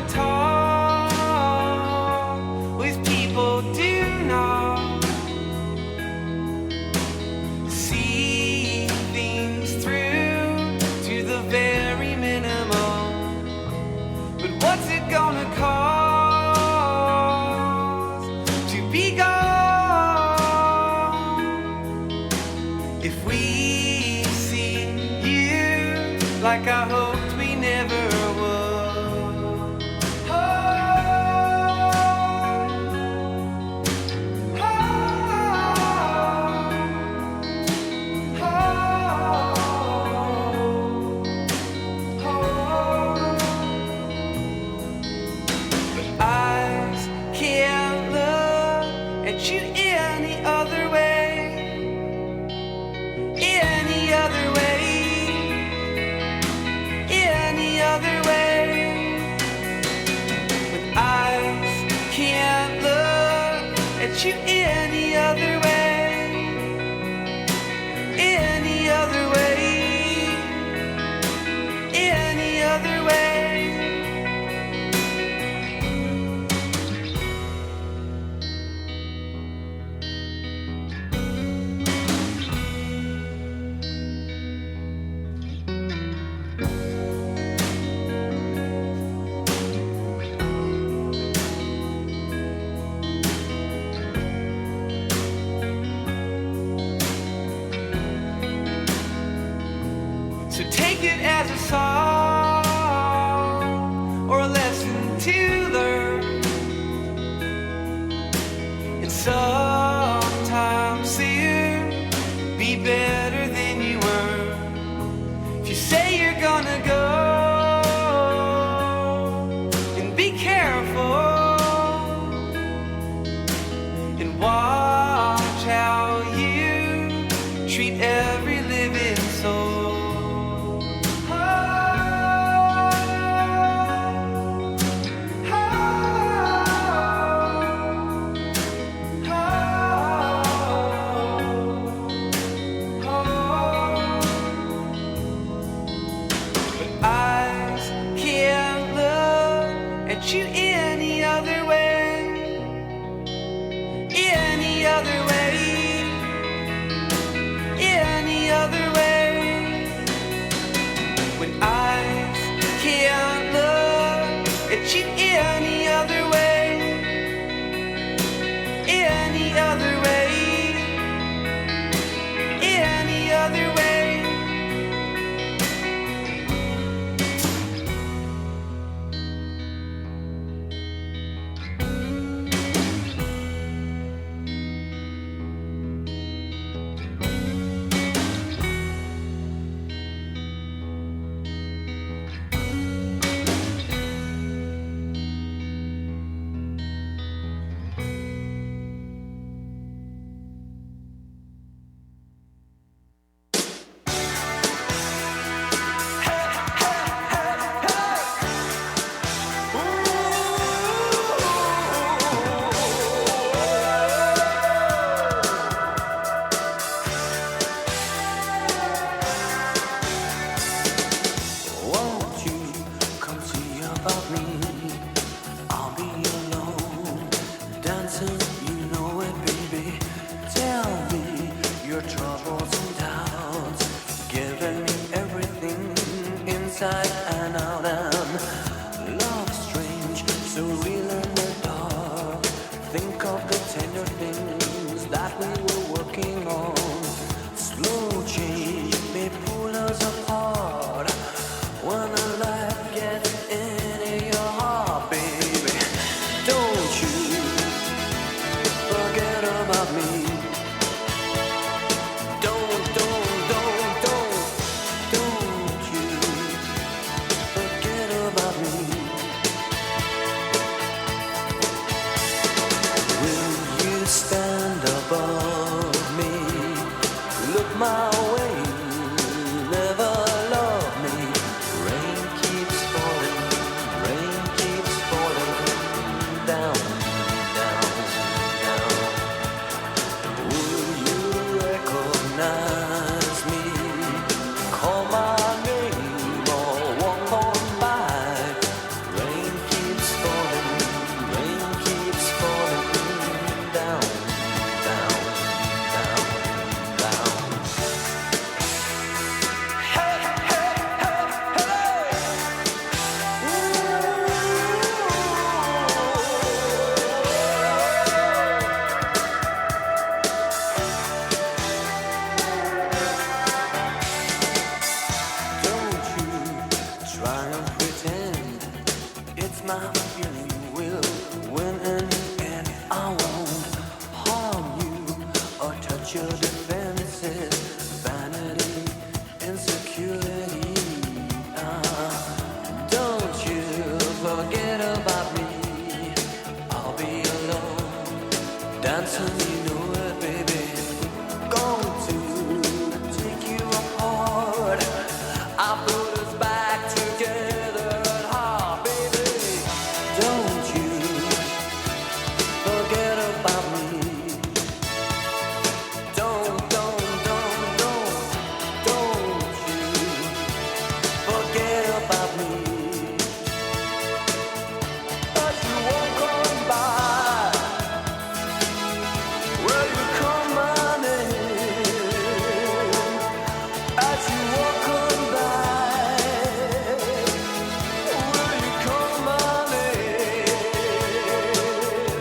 gonna talk with people do not see things through to the very minimum. But what's it gonna cost to be gone if we see you like I hoped we never would? You any other way, any other way, any other way. So take it as a song or a lesson to learn. And sometimes soon be better than you were. If you say you're gonna go, and be careful and watch how you treat every living soul. You any other way, any other way, any other way. When eyes can't look at you any other way, any other way, any other way. try and pretend it's my feeling will win in the end. I won't harm you or touch your defenses, vanity, insecurity. Don't you forget about me. I'll be alone, dancing, you know it, baby. Going to take you apart. I put us back together at heart, baby. Don't you forget about me. Don't you forget about me. As you walk on by, will you call my name? As you walk on by, will you call my name?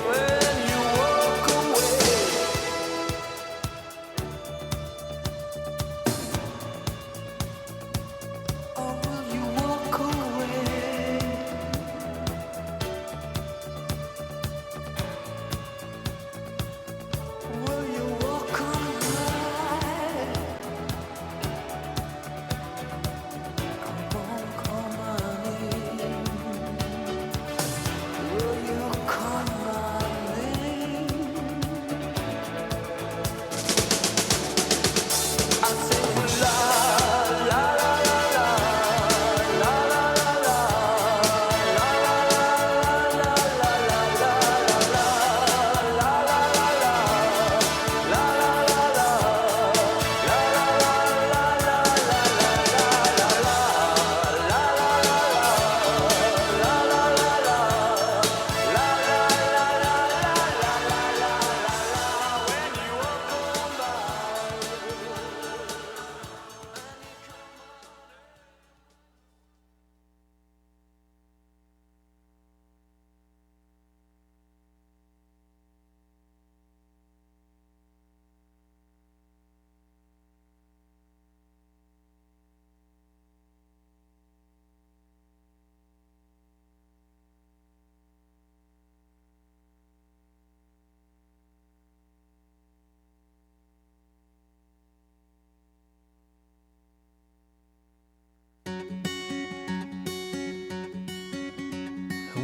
When you walk away, or will you walk away? Will you walk away? Come on, call my name. Will you call my name? I say la la la la la la la la la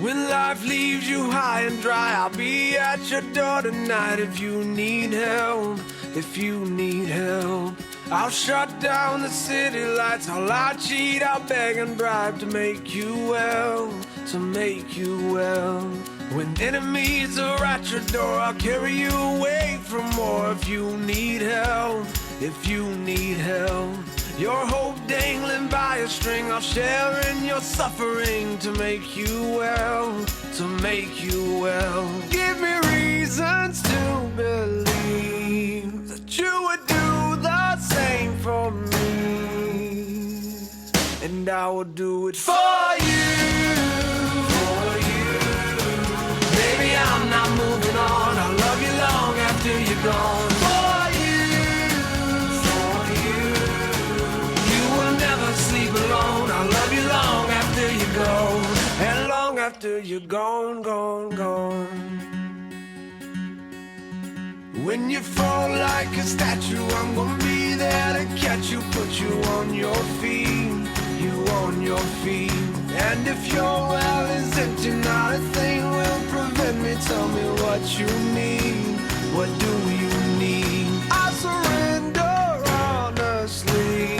When life leaves you high and dry, I'll be at your door tonight if you need help, if you need help. I'll shut down the city lights, I'll lie, cheat, I'll beg and bribe to make you well, to make you well. When enemies are at your door, I'll carry you away from more if you need help, if you need help. Your hope dangling by a string, I'll share in your suffering to make you well, to make you well. Give me reasons to believe that you would do the same for me, and I will do it for you, for you. Baby, I'm not moving on, I'll love you long after you're gone. Sleep alone, I'll love you long after you go, and long after you're gone, gone, gone. When you fall like a statue, I'm gonna be there to catch you, put you on your feet, you on your feet. And if your well is empty, not a thing will prevent me. Tell me what you need, what do you need? I surrender honestly.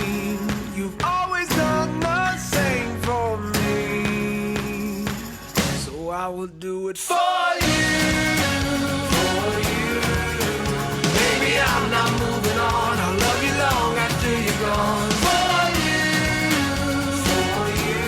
You've always done the same for me, so I will do it for you, for you. Baby, I'm not moving on, I'll love you long after you're gone. For you, for you.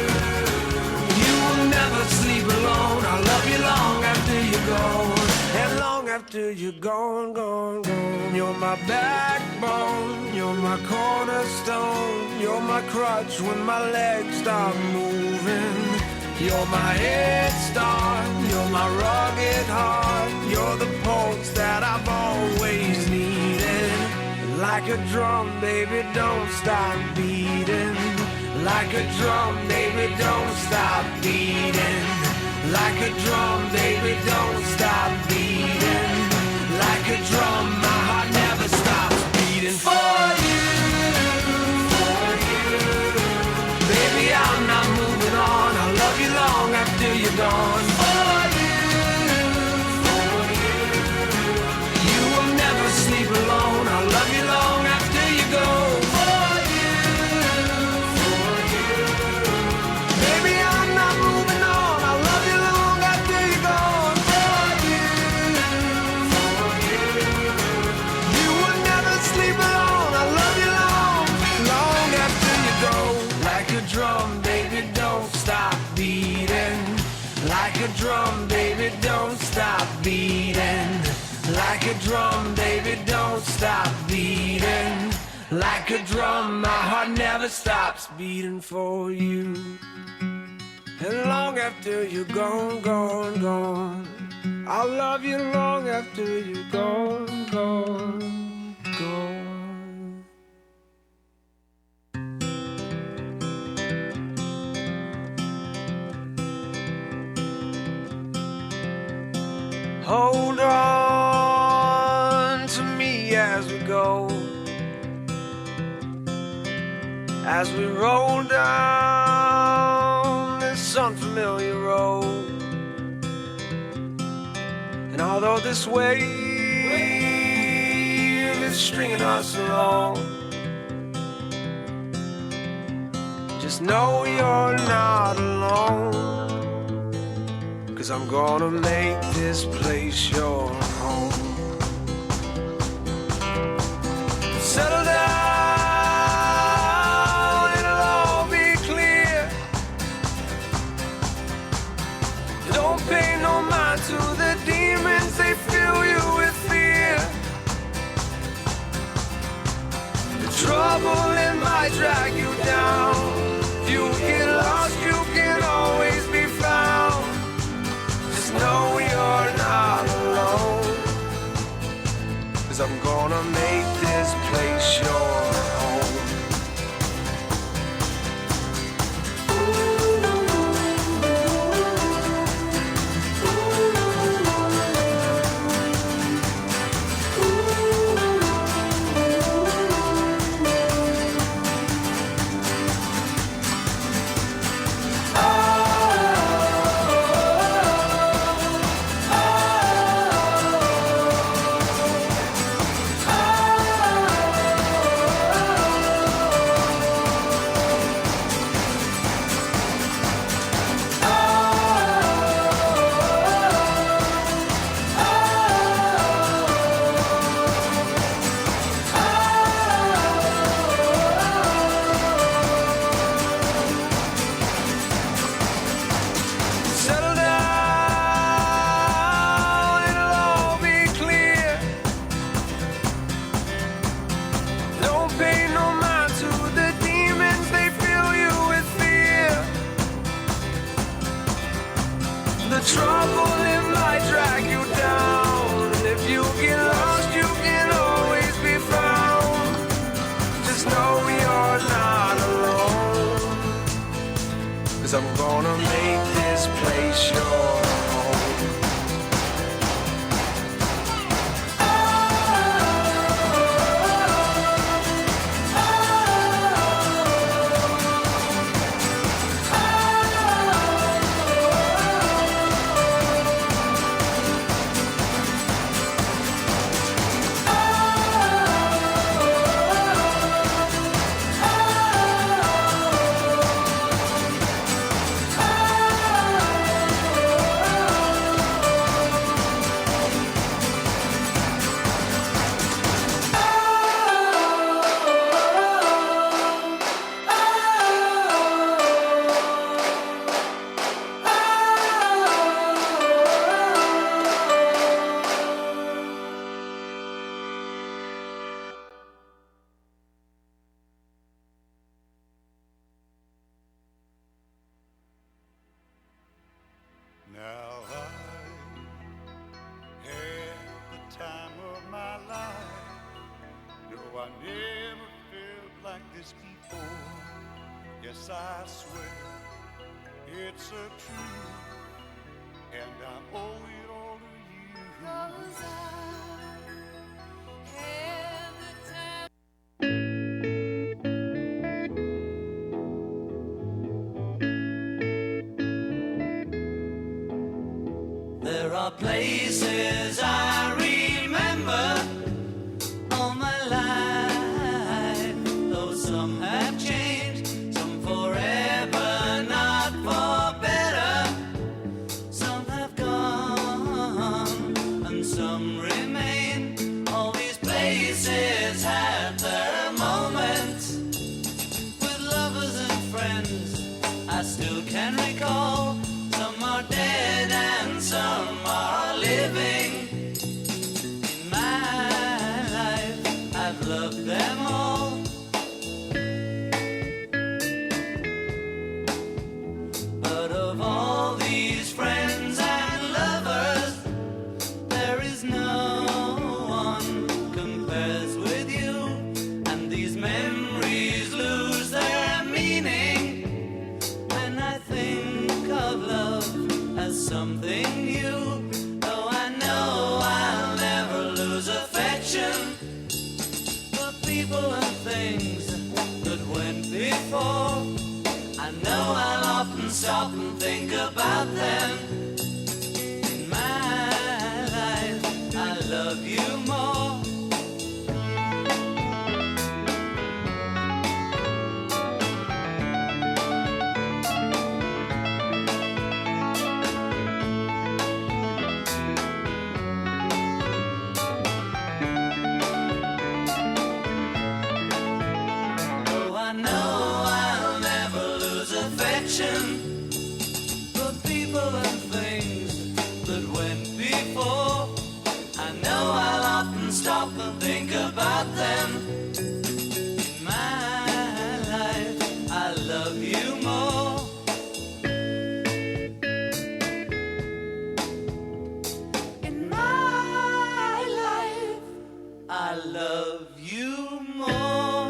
You will never sleep alone, I'll love you long after you're gone, and long after you're gone, gone, gone. You're my backbone, you're my cornerstone, you're my crutch when my legs stop moving. You're my head start, you're my rugged heart, you're the pulse that I've always needed. Like a drum, baby, don't stop beating. Like a drum, baby, don't Like a drum, baby, don't stop beating. Like a drum, my heart never stops beating for you. Baby, I'm not moving on. I'll love you long after you're gone. For you. You will never sleep alone. I'll love you long after you go. For you. Baby, I'm not moving on. I'll love you long after you're gone. For you. You will never sleep alone. I'll love you long after you go. Like a drum, baby, don't stop beating. Like a drum, baby, don't stop beating. Like a drum, baby, don't stop beating. Like a drum, my heart never stops beating for you. And long after you're gone, gone, gone, I'll love you long after you're gone, gone, gone. Hold on to me as we go, as we roll down this unfamiliar road. And although this wave is stringing us along, just know you're not alone. 'Cause I'm gonna make this place your home. Settle down, it'll all be clear. Don't pay no mind to the demons, they fill you with fear. The trouble, it might drag you down. If you get lost, you can always be found. Know you're not alone, 'cause I'm gonna make this place your home. The trouble, it might drag you down. If you get lost, you can always be found. Just know you're not alone, 'cause I'm gonna make this place your home. Now I had the time of my life. No, I never felt like this before. Yes, I swear it's a truth. and I owe it all to you. 'Cause I had the time. There are places I remember all my life, though some have changed, some forever, not for better. Some have gone and some remain. All these places have their moments with lovers and friends I still can recall. Some are dead and some are living. In my life, I've loved them all. But of all these friends and lovers, there is no one compares with you. And these memories lose their meaning when I think of love as something new. Though I know I'll never lose affection for people and things that went before. I know I'll often stop and think about them. In my life, I love you more. Oh, I know I'll never lose affection for people and things that went before. I know I'll often stop and think about them. In my life, I love you more. In my life, I love you more.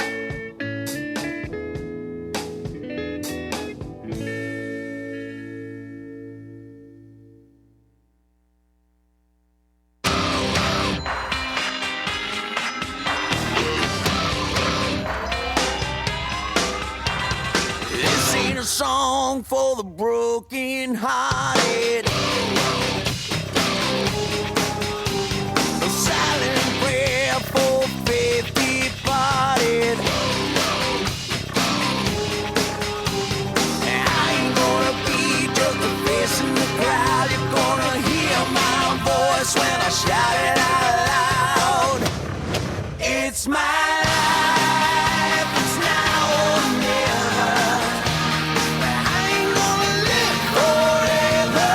This ain't a song for the broken hearted. A silent prayer for faith departed. I ain't gonna be just a face in the crowd. You're gonna hear my voice when I shout it out loud. It's my life, it's now or never. I ain't gonna live forever.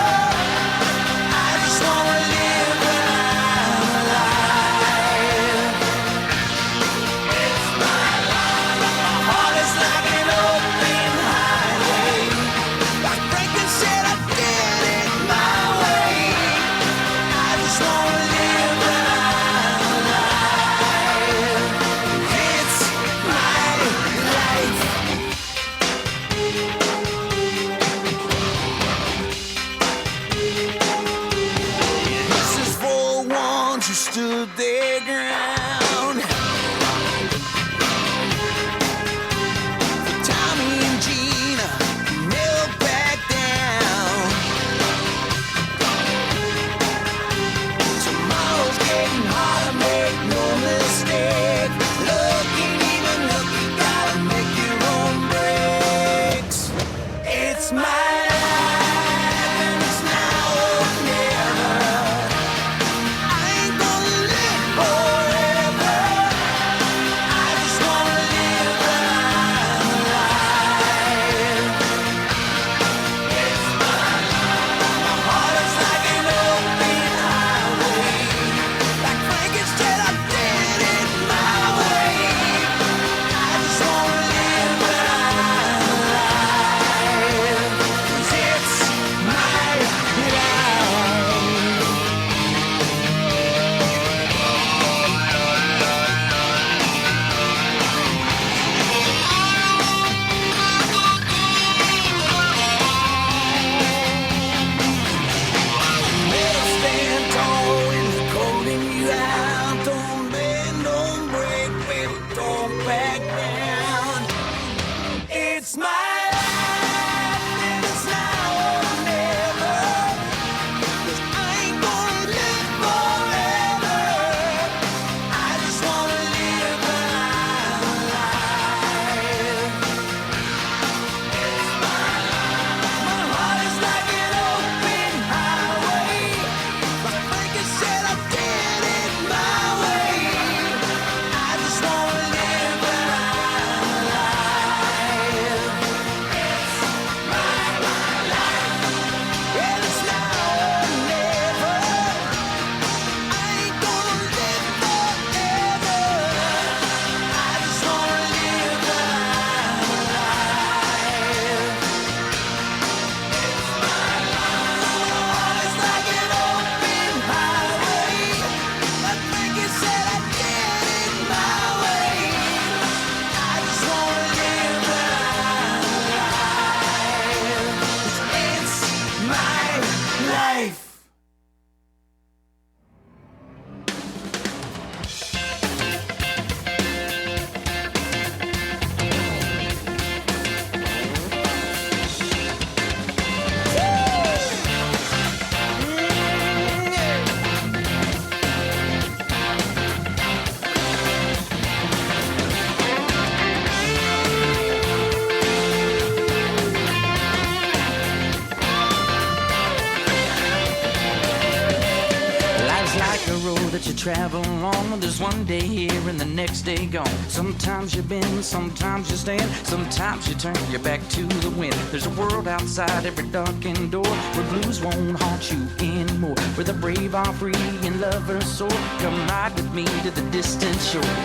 that you travel on. There's one day here and the next day gone. Sometimes you bend, sometimes you stand, sometimes you turn your back to the wind. There's a world outside every darkened door where blues won't haunt you anymore, where the brave are free and lovers soar. Come ride with me to the distant shore.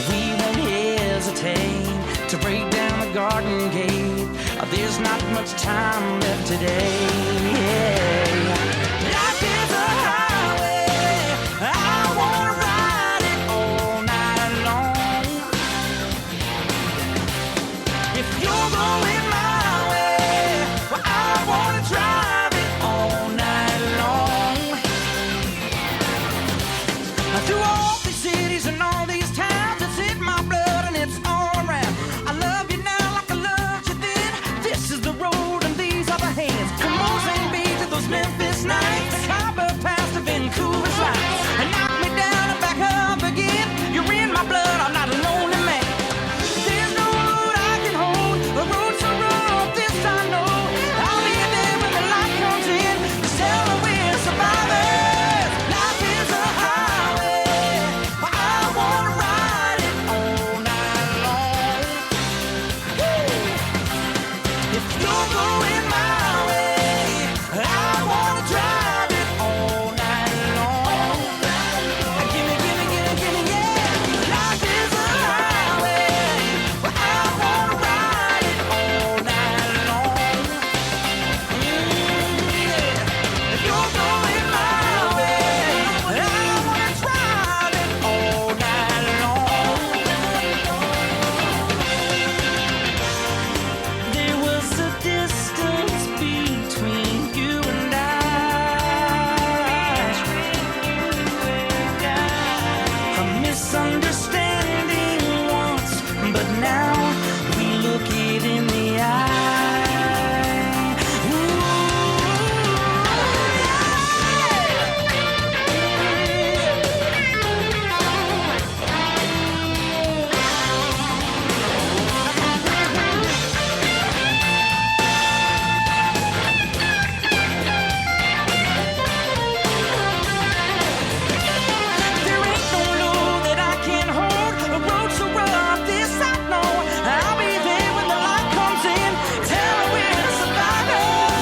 We won't hesitate to break down the garden gate. There's not much time left today. Life is a highway, I wanna ride it all night long. If you're going my way, well, I wanna drive it all night long. Through all these cities and all these towns, it's in my blood and it's all around. I love you now like I loved you then. This is the road and these are the hands. From Mozambique to those Memphis nights, Harbor Pass to Vancouver's lights. And knock me down and back up again. You're in my blood, I'm not a lonely man. There's no road I can hold, a road so rough, this I know. I'll be there when the light comes in, to tell me we're survivors. Life is a highway, but I wanna ride it all night long. Woo! If you're going my way, I wanna drive it all night long. Gimme, gimme, gimme, gimme, yeah. Life is a highway, but I wanna ride it all night long. Yeah. If you're going my way, I wanna drive it all night long. There was a distance between you and I. A misunderstanding once, but now we look it in the eye. Ooh. There ain't no load that I can't hold, a road so rough, this I know. I'll be there when the light comes in, tell me we're survivors.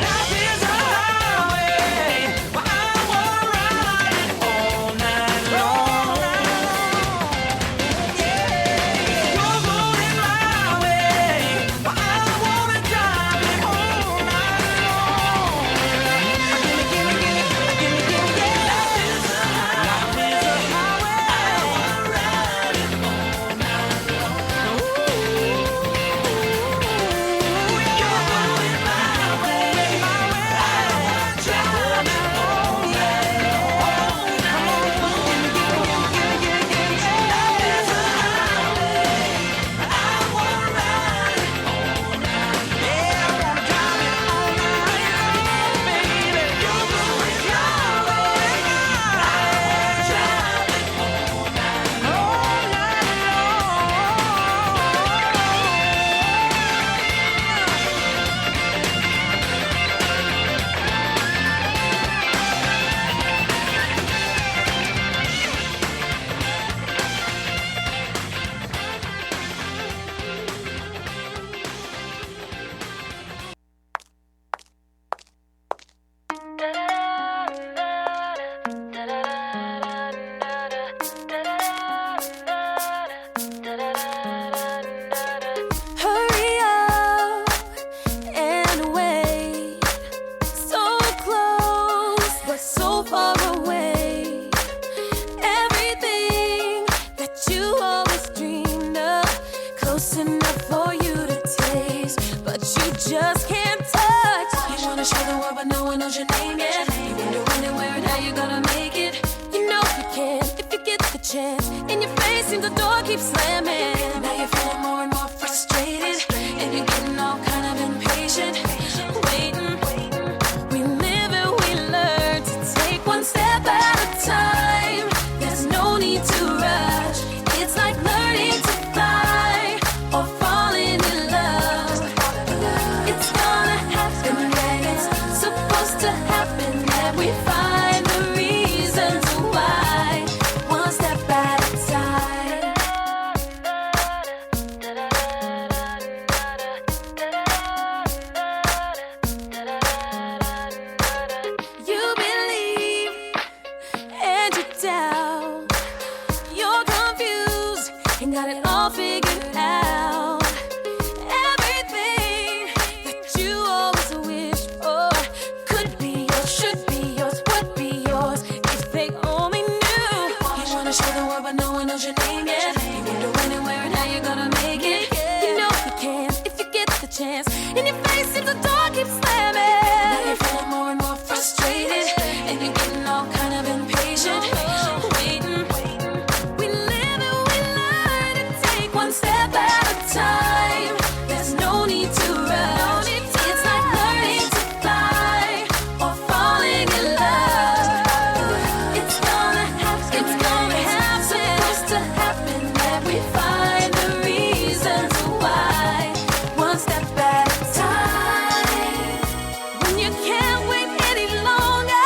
Life is a highway, but I wanna ride it all night long. Yeah, you're going my way, but I wanna drive it all night long. Gimme, gimme, gimme, gimme, gimme, yeah. Life is a highway, I wanna ride it all night long. You're going my way, I wanna drive it all night long. Come on, gimme, gimme, gimme, gimme, gimme, gimme, yeah. Life is a highway, I wanna ride it all night. Yeah, I wanna drive it all night long, baby. You're going my way, I wanna drive it all night Hurry up and wait. So close, but so far away. Everything that you always dreamed of, close enough for you to taste, but you just can't touch. You wanna show the world, but no one knows your name yet. You wonder when and where and how you gonna make it. You know you can if you get the chance. In your face seems the door keeps slamming. Now you're feeling more and more frustrated, and you're getting all kind of impatient. Waiting, we live and we learn to take one step at a time. There's no need to rush. It's like learning to fly or falling in love. It's gonna happen when it's supposed to happen. In your face, if the door keeps slamming, now you're feeling more and more frustrated, and you're getting all kind of impatient. Waiting, we live and we learn to take one step at a time. There's no need to rush. It's like learning to fly or falling in love. It's gonna happen. It's gonna happen. Supposed to happen. That we find the reasons why. One step at a time. When you can't wait any longer,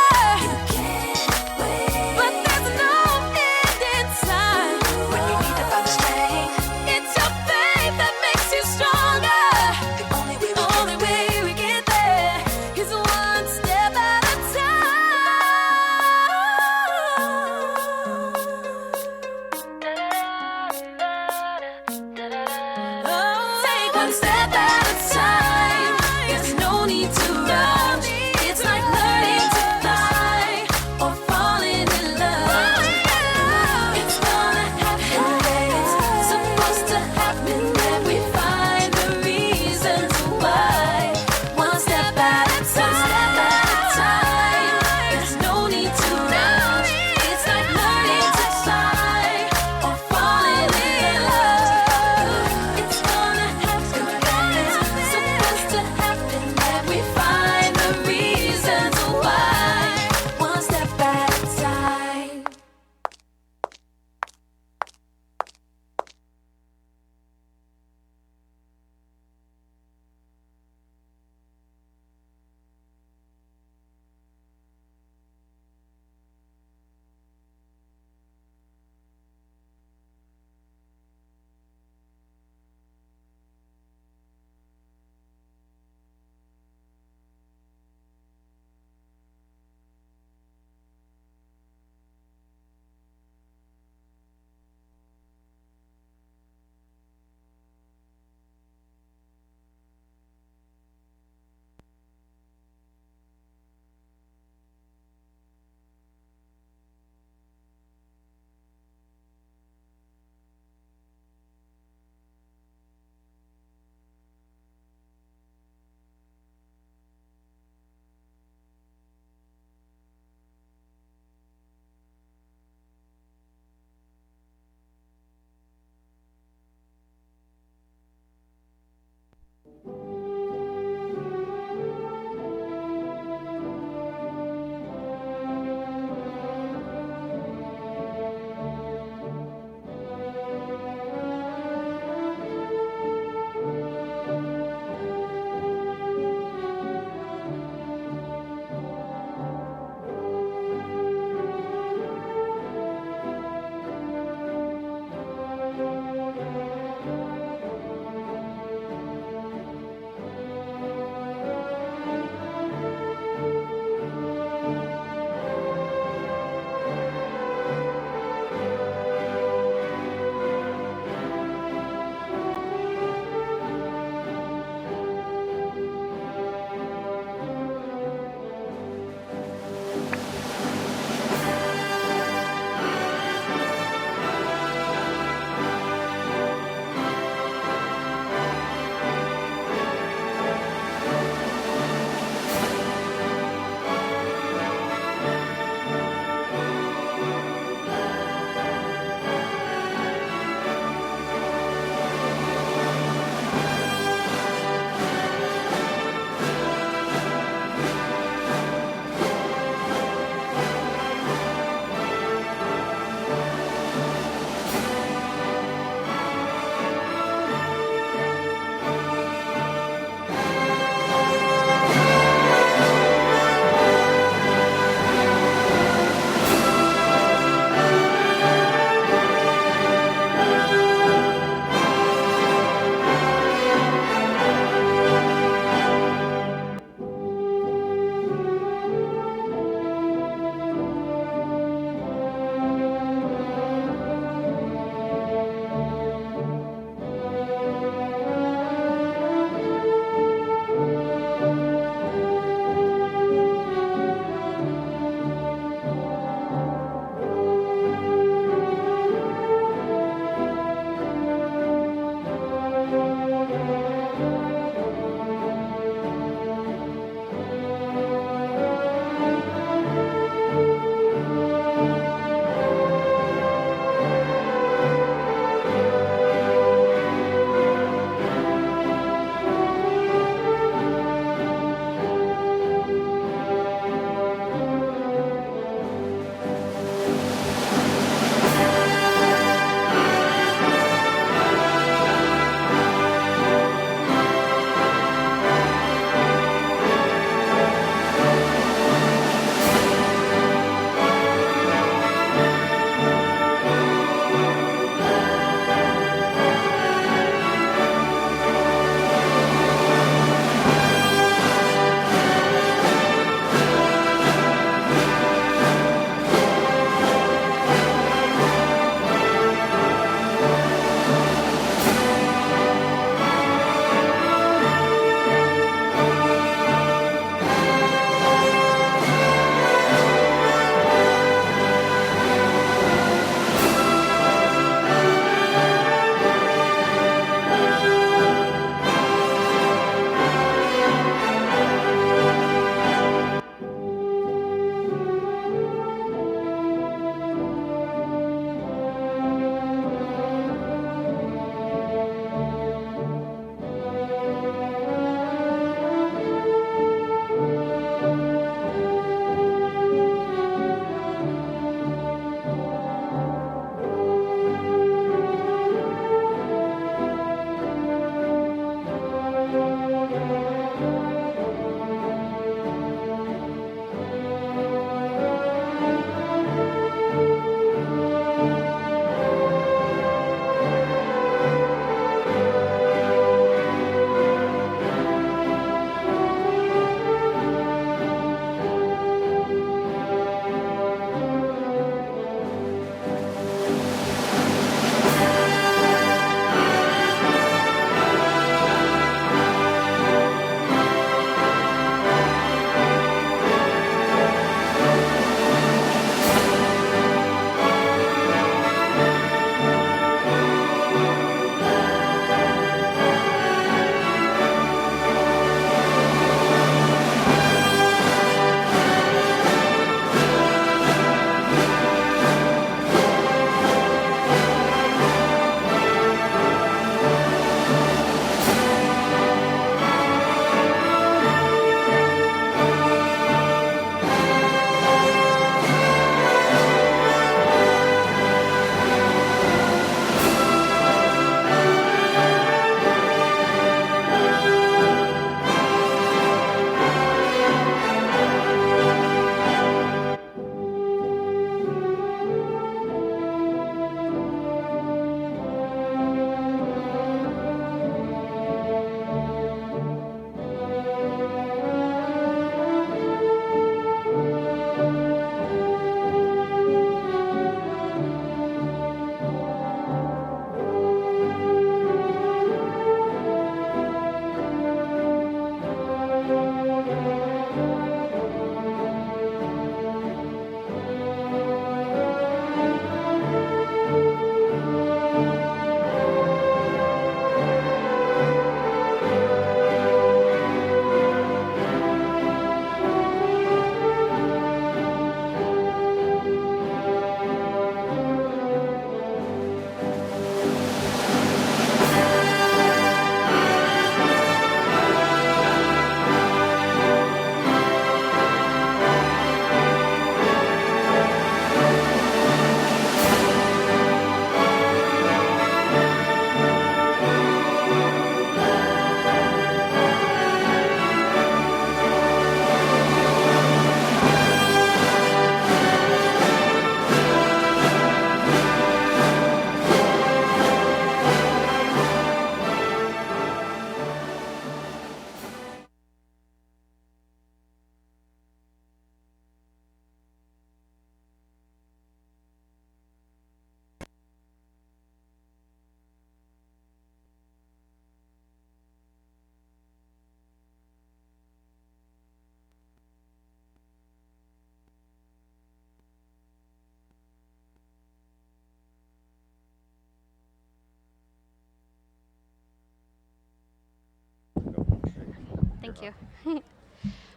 Thank you.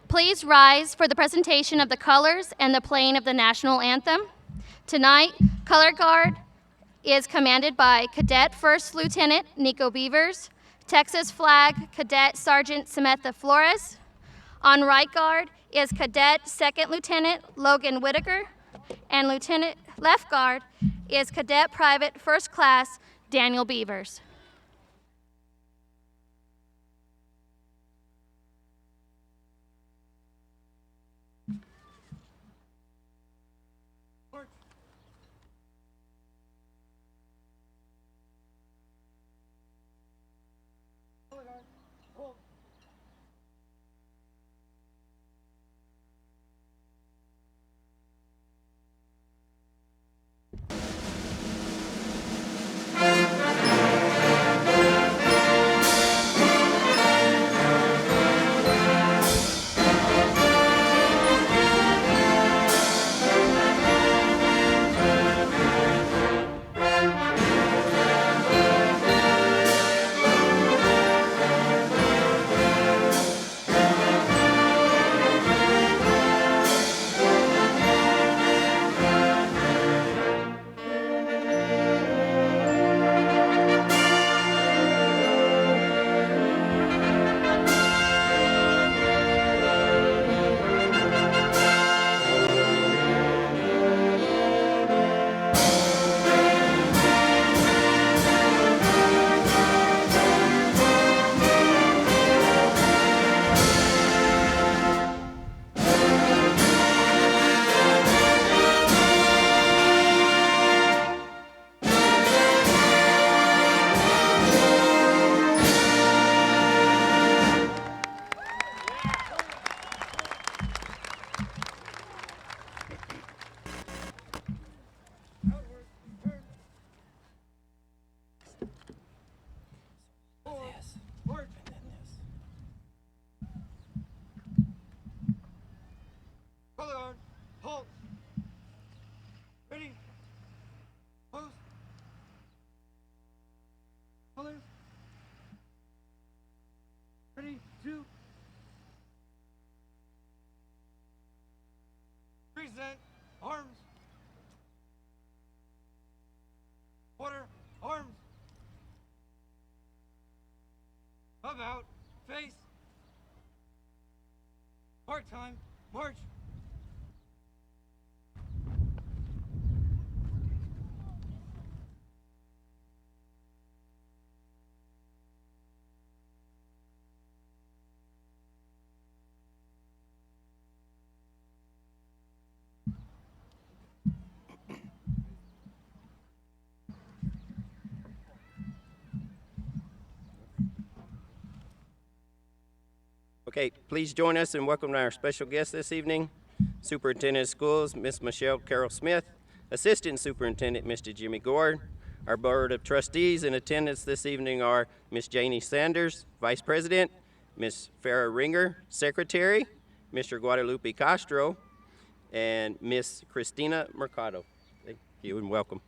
Please rise for the presentation of the colors and the playing of the national anthem. Tonight, color guard is commanded by Cadet First Lieutenant Nico Beavers, Texas Flag Cadet Sergeant Samantha Flores. On right guard is Cadet Second Lieutenant Logan Whitaker, and Lieutenant left guard is Cadet Private First Class Daniel Beavers. Ready, two. Present, arms. Order, arms. About, face. Part-time, march. Okay, please join us in welcoming our special guest this evening, Superintendent of Schools, Ms. Michelle Carroll Smith, Assistant Superintendent, Mr. Jimmy Gord. Our Board of Trustees in attendance this evening are Ms. Janie Sanders, Vice President, Ms. Farrah Ringer, Secretary, Mr. Guadalupe Castro, and Ms. Christina Mercado. Thank you and welcome.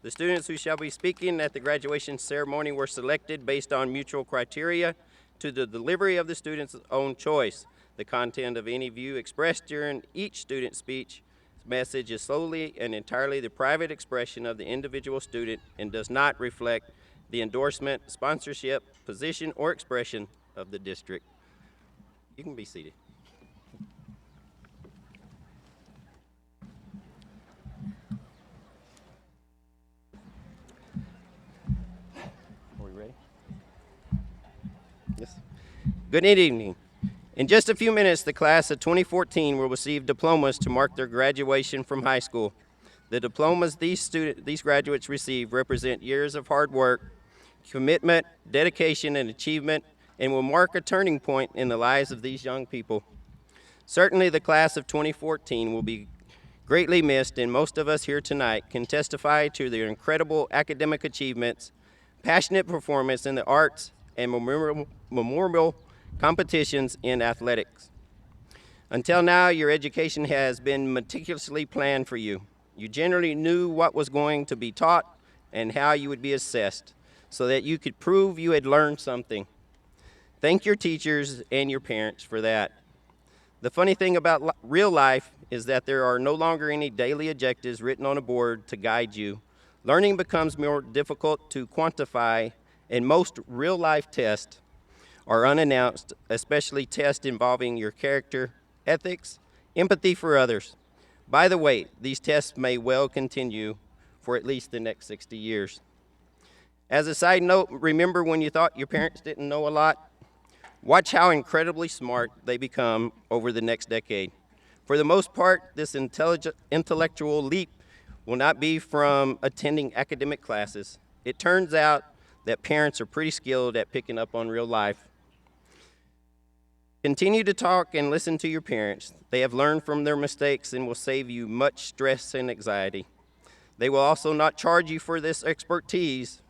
The students who shall be speaking at the graduation ceremony were selected based on mutual criteria to the delivery of the student's own choice. The content of any view expressed during each student's speech message is solely and entirely the private expression of the individual student and does not reflect the endorsement, sponsorship, position, or expression of the district. You can be seated. Are we ready? Yes. Good evening. In just a few minutes, the class of 2014 will receive diplomas to mark their graduation from high school. The diplomas these graduates receive represent years of hard work, commitment, dedication, and achievement, and will mark a turning point in the lives of these young people. Certainly, the class of 2014 will be greatly missed, and most of us here tonight can testify to their incredible academic achievements, passionate performance in the arts, and memorable competitions in athletics. Until now, your education has been meticulously planned for you. You generally knew what was going to be taught and how you would be assessed so that you could prove you had learned something. Thank your teachers and your parents for that. The funny thing about real life is that there are no longer any daily objectives written on a board to guide you. Learning becomes more difficult to quantify, and most real-life tests are unannounced, especially tests involving your character, ethics, empathy for others. By the way, these tests may well continue for at least the next 60 years. As a side note, remember when you thought your parents didn't know a lot? Watch how incredibly smart they become over the next decade. For the most part, this intellectual leap will not be from attending academic classes. It turns out that parents are pretty skilled at picking up on real life. Continue to talk and listen to your parents. They have learned from their mistakes and will save you much stress and anxiety. They will also not charge you for this expertise,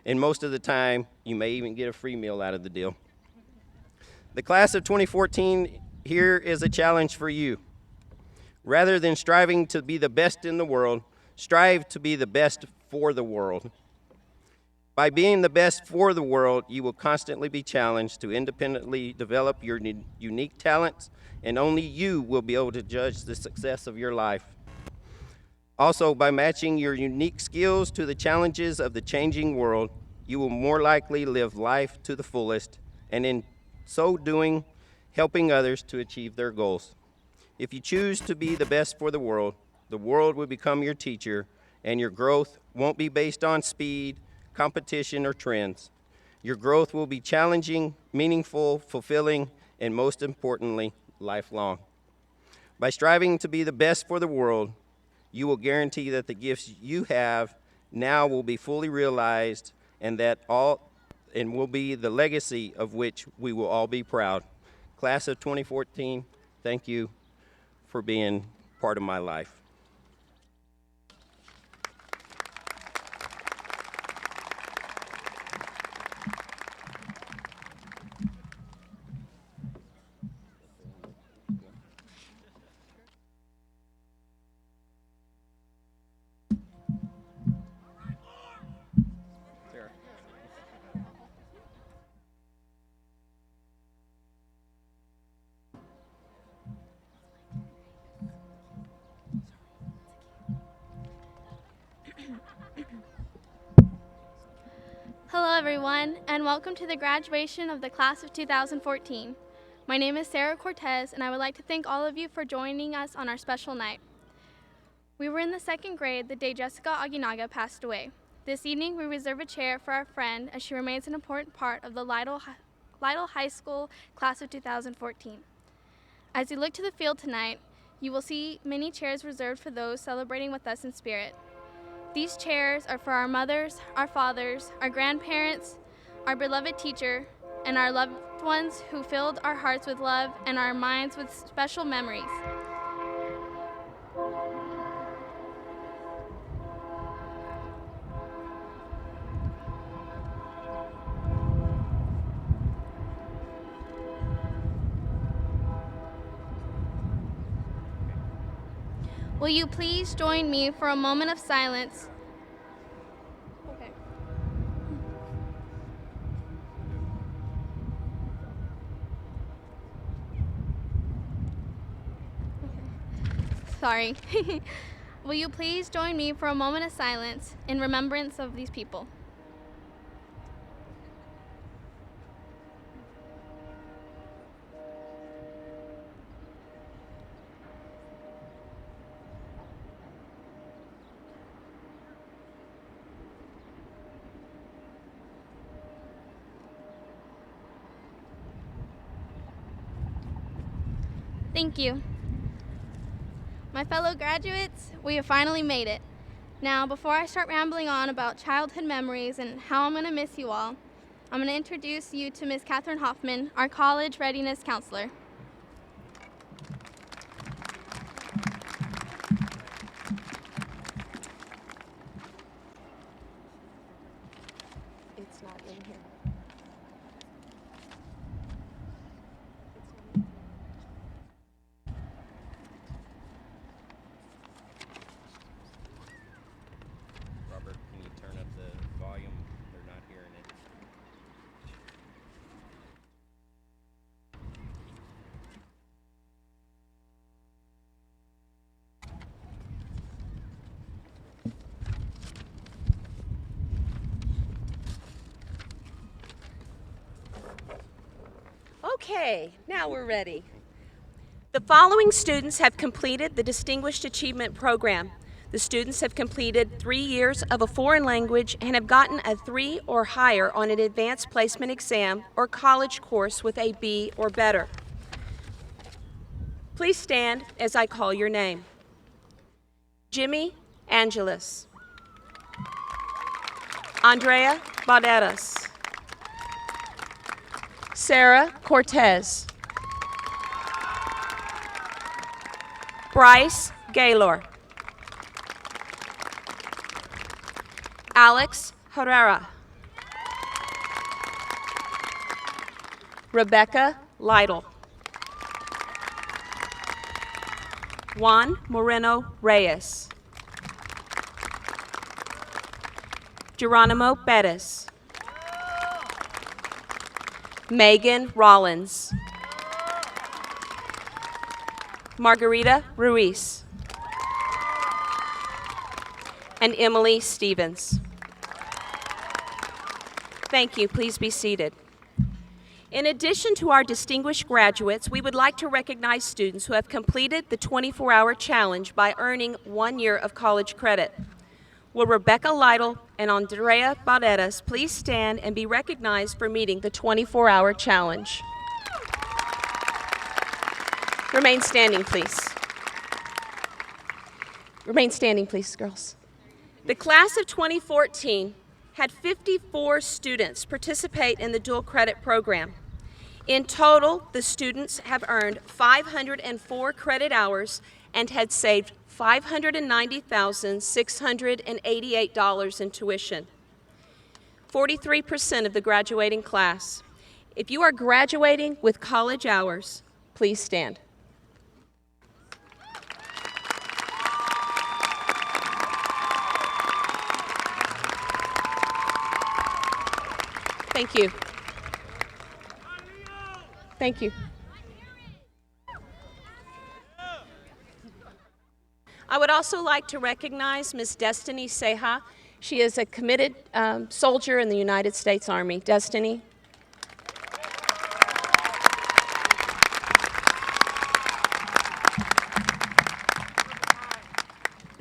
and most of the time, you may even get a free meal out of the deal. The class of 2014, here is a challenge for you. Rather than striving to be the best in the world, strive to be the best for the world. By being the best for the world, you will constantly be challenged to independently develop your unique talents, and only you will be able to judge the success of your life. Also, by matching your unique skills to the challenges of the changing world, you will more likely live life to the fullest, and in so doing, helping others to achieve their goals. If you choose to be the best for the world will become your teacher, and your growth won't be based on speed, competition, or trends. Your growth will be challenging, meaningful, fulfilling, and most importantly, lifelong. By striving to be the best for the world, you will guarantee that the gifts you have now will be fully realized, and will be the legacy of which we will all be proud. Class of 2014, thank you for being part of my life. Hello everyone, and welcome to the graduation of the class of 2014. My name is Sarah Cortez, and I would like to thank all of you for joining us on our special night. We were in the second grade the day Jessica Aguinaga passed away. This evening we reserve a chair for our friend, as she remains an important part of the Lytle High School class of 2014. As you look to the field tonight, you will see many chairs reserved for those celebrating with us in spirit. These chairs are for our mothers, our fathers, our grandparents, our beloved teacher, and our loved ones who filled our hearts with love and our minds with special memories. Will you please join me for a moment of silence? Okay. Sorry. Will you please join me for a moment of silence in remembrance of these people? Thank you. My fellow graduates, we have finally made it. Now, before I start rambling on about childhood memories and how I'm going to miss you all, I'm going to introduce you to Ms. Catherine Hoffman, our college readiness counselor. It's not in here. Robert, can you turn up the volume? They're not hearing it. Okay, now we're ready. The following students have completed the Distinguished Achievement Program. The students have completed 3 years of a foreign language and have gotten a 3 or higher on an advanced placement exam or college course with a B or better. Please stand as I call your name. Jimmy Angeles. Andrea Balderas. Sarah Cortez. Bryce Gaylor. Alex Herrera. Rebecca Lytle. Juan Moreno Reyes. Geronimo Bettis. Megan Rollins. Margarita Ruiz. And Emily Stevens. Thank you. Please be seated. In addition to our distinguished graduates, we would like to recognize students who have completed the 24-hour challenge by earning 1 year of college credit. Will Rebecca Lytle and Andrea Balderas please stand and be recognized for meeting the 24-hour challenge? Remain standing, please. Remain standing, please, girls. The class of 2014 had 54 students participate in the dual credit program. In total, the students have earned 504 credit hours and had saved $590,688 in tuition. 43% of the graduating class. If you are graduating with college hours, please stand. Thank you. Thank you. I would also like to recognize Ms. Destiny Seja. She is a committed soldier in the United States Army. Destiny.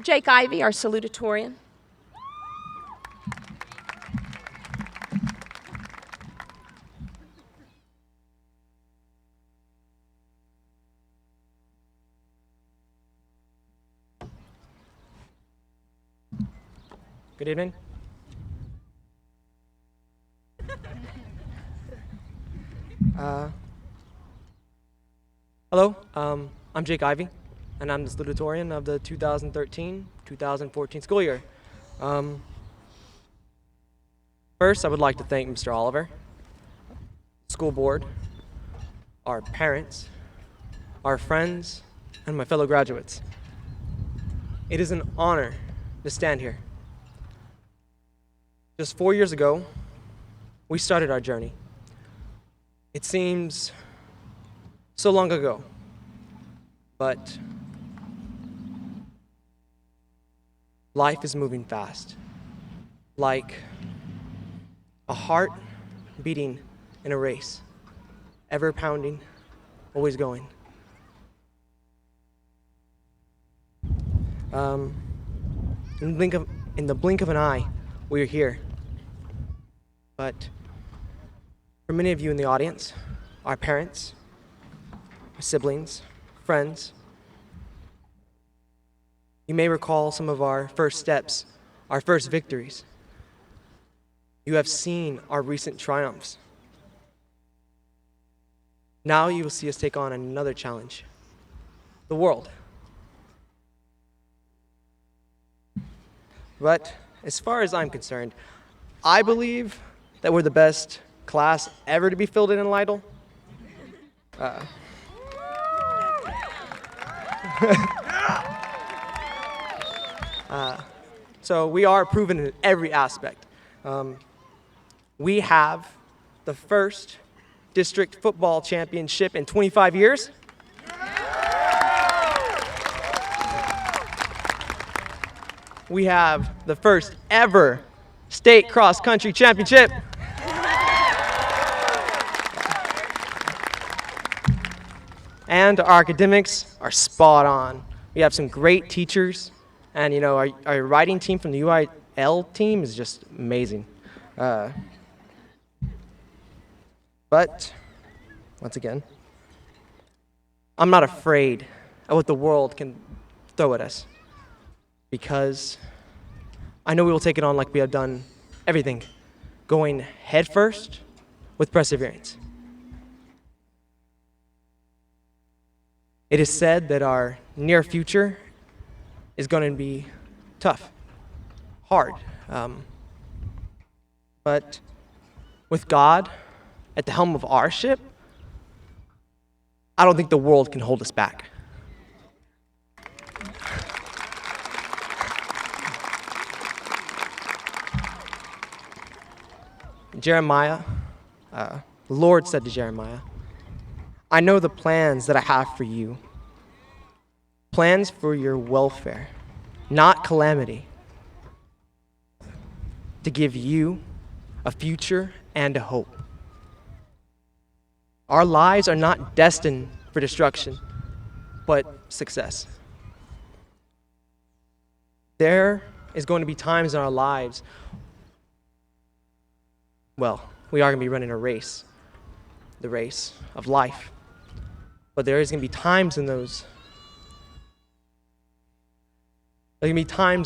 Jake Ivey, our salutatorian. Good evening. Hello, I'm Jake Ivey, and I'm the salutatorian of the 2013-2014 school year. First, I would like to thank Mr. Oliver, school board, our parents, our friends, and my fellow graduates. It is an honor to stand here. Just 4 years ago, we started our journey. It seems so long ago, but life is moving fast, like a heart beating in a race, ever pounding, always going. In the blink of an eye, we're here. But for many of you in the audience, our parents, our siblings, friends, you may recall some of our first steps, our first victories. You have seen our recent triumphs. Now you will see us take on another challenge, the world. But as far as I'm concerned, I believe that we're the best class ever to be filled in Lytle. So we are proven in every aspect. We have the first district football championship in 25 years. We have the first ever state cross-country championship. And our academics are spot on. We have some great teachers, and our writing team from the UIL team is just amazing. But, once again, I'm not afraid of what the world can throw at us, because I know we will take it on like we have done everything, going head first with perseverance. It is said that our near future is going to be tough, hard, but with God at the helm of our ship, I don't think the world can hold us back. Jeremiah, the Lord said to Jeremiah, I know the plans that I have for you, plans for your welfare, not calamity, to give you a future and a hope. Our lives are not destined for destruction, but success. There is going to be times in our lives, we are going to be running a race, the race of life. But there is going to be times in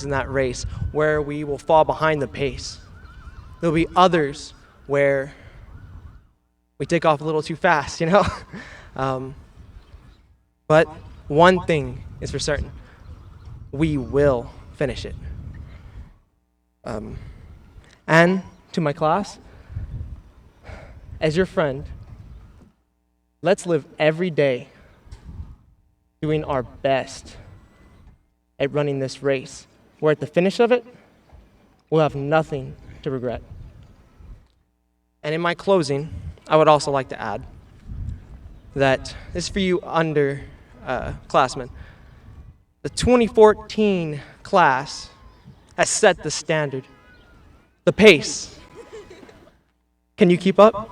that race where we will fall behind the pace. There'll be others where we take off a little too fast, But one thing is for certain. We will finish it. And to my class, as your friend, let's live every day doing our best at running this race, where at the finish of it, we'll have nothing to regret. And in my closing, I would also like to add that this is for you underclassmen. The 2014 class has set the standard, the pace. Can you keep up?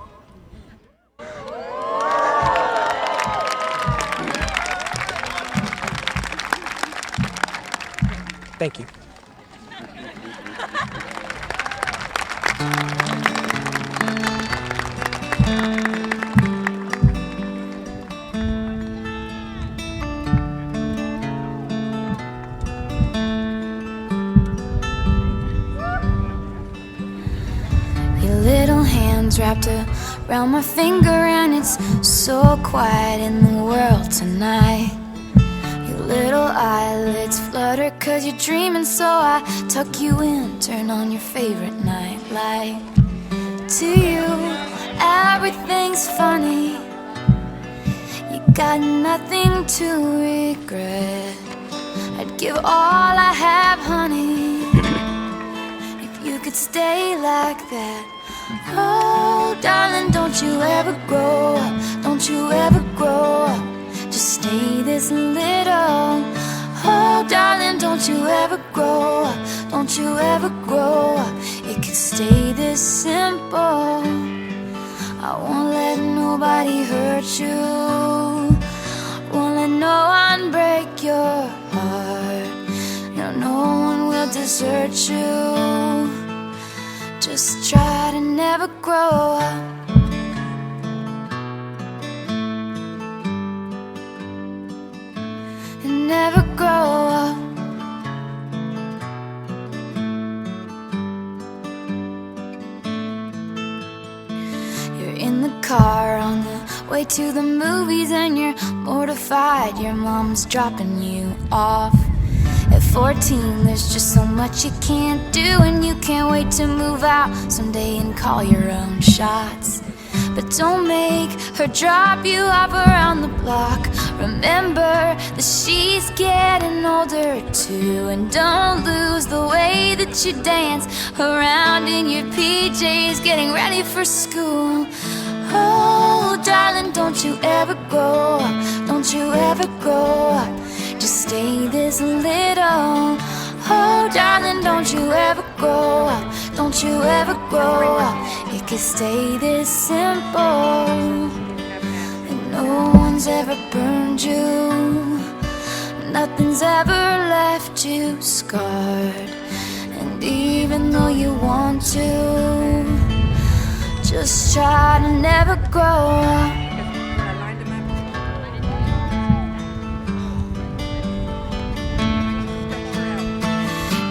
Thank you. Your little hands wrapped around my finger, and it's so quiet in the world tonight. Little eyelids flutter 'cause you're dreaming, so I tuck you in, turn on your favorite nightlight. To you, everything's funny. You got nothing to regret. I'd give all I have, honey, if you could stay like that. Oh, darling, don't you ever grow up, don't you ever grow up. Just stay this little. Oh, darling, don't you ever grow up, don't you ever grow up. It could stay this simple. I won't let nobody hurt you, won't let no one break your heart. No one will desert you. Just try to never grow up. Never grow up. You're in the car on the way to the movies, and you're mortified your mom's dropping you off. At 14, there's just so much you can't do, and you can't wait to move out someday and call your own shots. But don't make her drop you off around the block. Remember that she's getting older too. And don't lose the way that you dance around in your PJs, getting ready for school. Oh, darling, don't you ever grow up, don't you ever grow up. Just stay this little. Oh, darling, don't you ever grow up, don't you ever grow up. It could stay this simple, and no one one's ever burned you. Nothing's ever left you scarred. And even though you want to, just try to never grow up.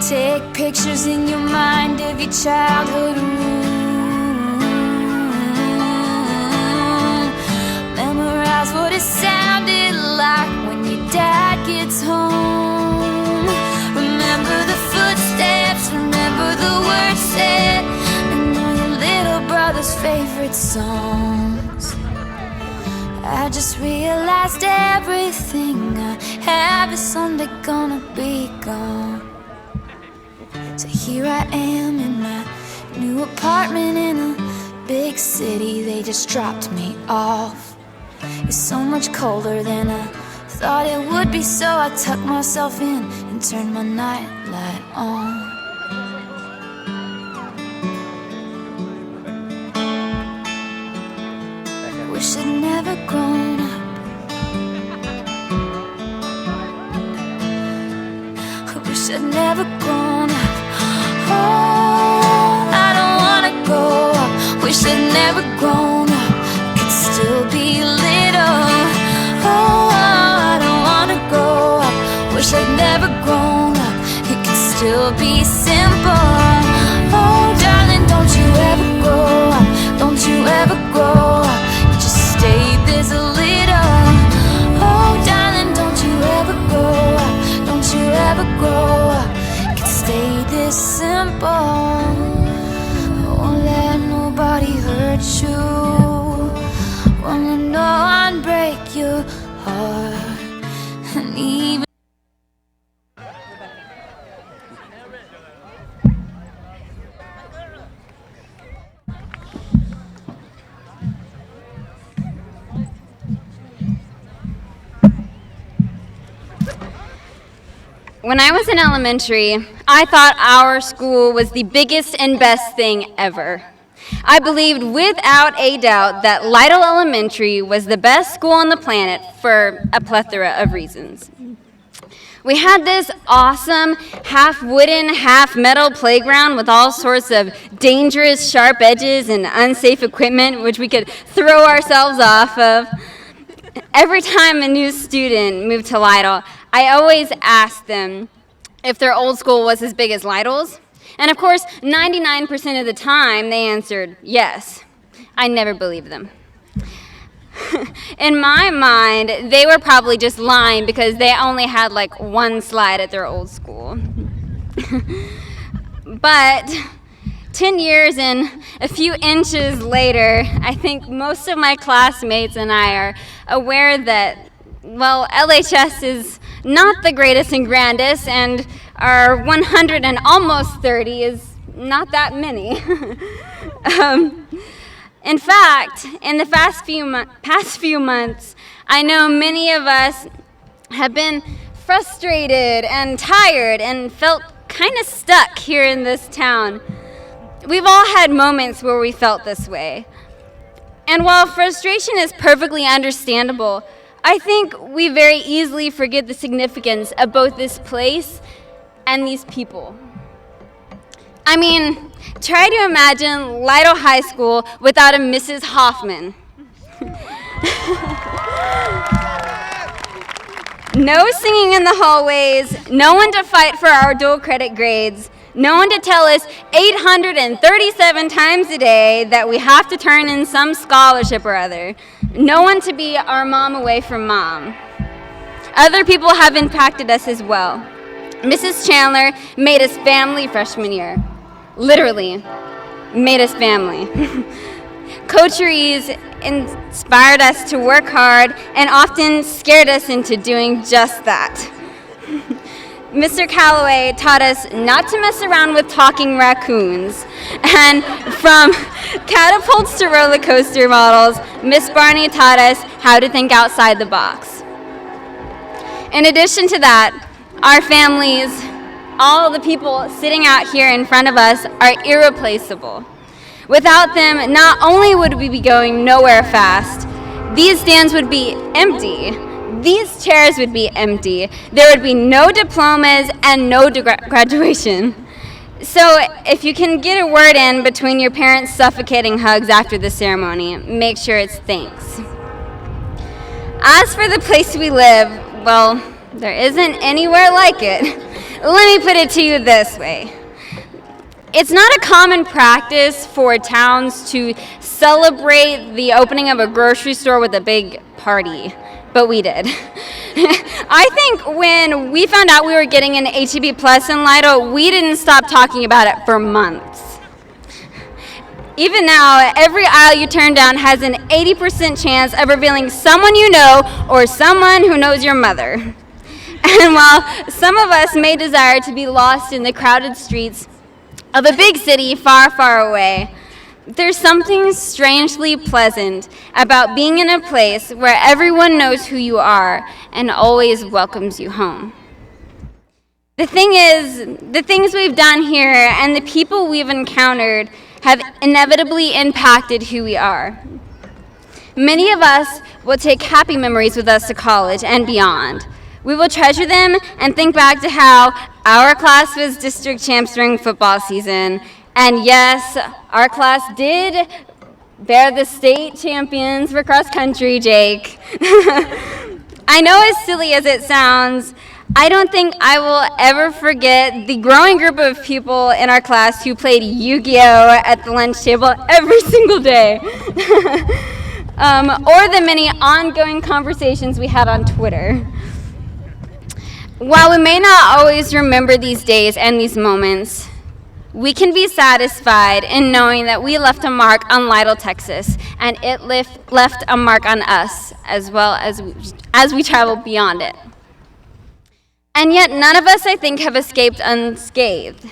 Take pictures in your mind of your childhood room. Memorize what it sounded like when your dad gets home. Remember the footsteps, remember the words said, and all your little brother's favorite songs. I just realized everything I have is someday gonna be gone. So here I am in my new apartment in a big city. They just dropped me off. It's so much colder than I thought it would be, so I tucked myself in and turned my nightlight on. Wish I'd never grown up. I wish I'd never grown up. Oh, I don't wanna grow up. Wish I'd never grown up. Could still be little. Oh, I don't wanna grow up. Wish I'd never grown up. It could still be simple. Oh, darling, don't you ever grow up. Don't you ever grow up. Just stay this little. Oh, darling, don't you ever grow up. Don't you ever grow up. Stay this simple. Won't let nobody hurt you. Won't let no one break your heart. And even when I was in elementary, I thought our school was the biggest and best thing ever. I believed without a doubt that Lytle Elementary was the best school on the planet for a plethora of reasons. We had this awesome half wooden, half metal playground with all sorts of dangerous sharp edges and unsafe equipment which we could throw ourselves off of. Every time a new student moved to Lytle, I always asked them if their old school was as big as Lytle's. And of course, 99% of the time, they answered yes. I never believed them. In my mind, they were probably just lying because they only had like one slide at their old school. But 10 years and a few inches later, I think most of my classmates and I are aware that, well, LHS is not the greatest and grandest, and our 100 and almost 30 is not that many. In fact, in the past few months, I know many of us have been frustrated and tired and felt kind of stuck here in this town. We've all had moments where we felt this way. And while frustration is perfectly understandable, I think we very easily forget the significance of both this place and these people. I mean, try to imagine Lytle High School without a Mrs. Hoffman. No singing in the hallways, no one to fight for our dual credit grades, no one to tell us 837 times a day that we have to turn in some scholarship or other. No one to be our mom away from mom. Other people have impacted us as well. Mrs. Chandler made us family freshman year. Literally, made us family. Coach Rees inspired us to work hard and often scared us into doing just that. Mr. Calloway taught us not to mess around with talking raccoons. And from catapults to roller coaster models, Miss Barney taught us how to think outside the box. In addition to that, our families, all the people sitting out here in front of us, are irreplaceable. Without them, not only would we be going nowhere fast, these stands would be empty. These chairs would be empty. There would be no diplomas and no graduation. So if you can get a word in between your parents' suffocating hugs after the ceremony, make sure it's thanks. As for the place we live, well, there isn't anywhere like it. Let me put it to you this way. It's not a common practice for towns to celebrate the opening of a grocery store with a big party, but we did. I think when we found out we were getting an HEB Plus in Lido, we didn't stop talking about it for months. Even now, every aisle you turn down has an 80% chance of revealing someone you know or someone who knows your mother. And while some of us may desire to be lost in the crowded streets of a big city far, far away, there's something strangely pleasant about being in a place where everyone knows who you are and always welcomes you home. The thing is, the things we've done here and the people we've encountered have inevitably impacted who we are. Many of us will take happy memories with us to college and beyond. We will treasure them and think back to how our class was district champs during football season. And yes, our class did bear the state champions for cross country, Jake. I know, as silly as it sounds, I don't think I will ever forget the growing group of people in our class who played Yu-Gi-Oh! At the lunch table every single day. Or the many ongoing conversations we had on Twitter. While we may not always remember these days and these moments, we can be satisfied in knowing that we left a mark on Lytle, Texas, and it left a mark on us as well as we travel beyond it. And yet none of us, I think, have escaped unscathed.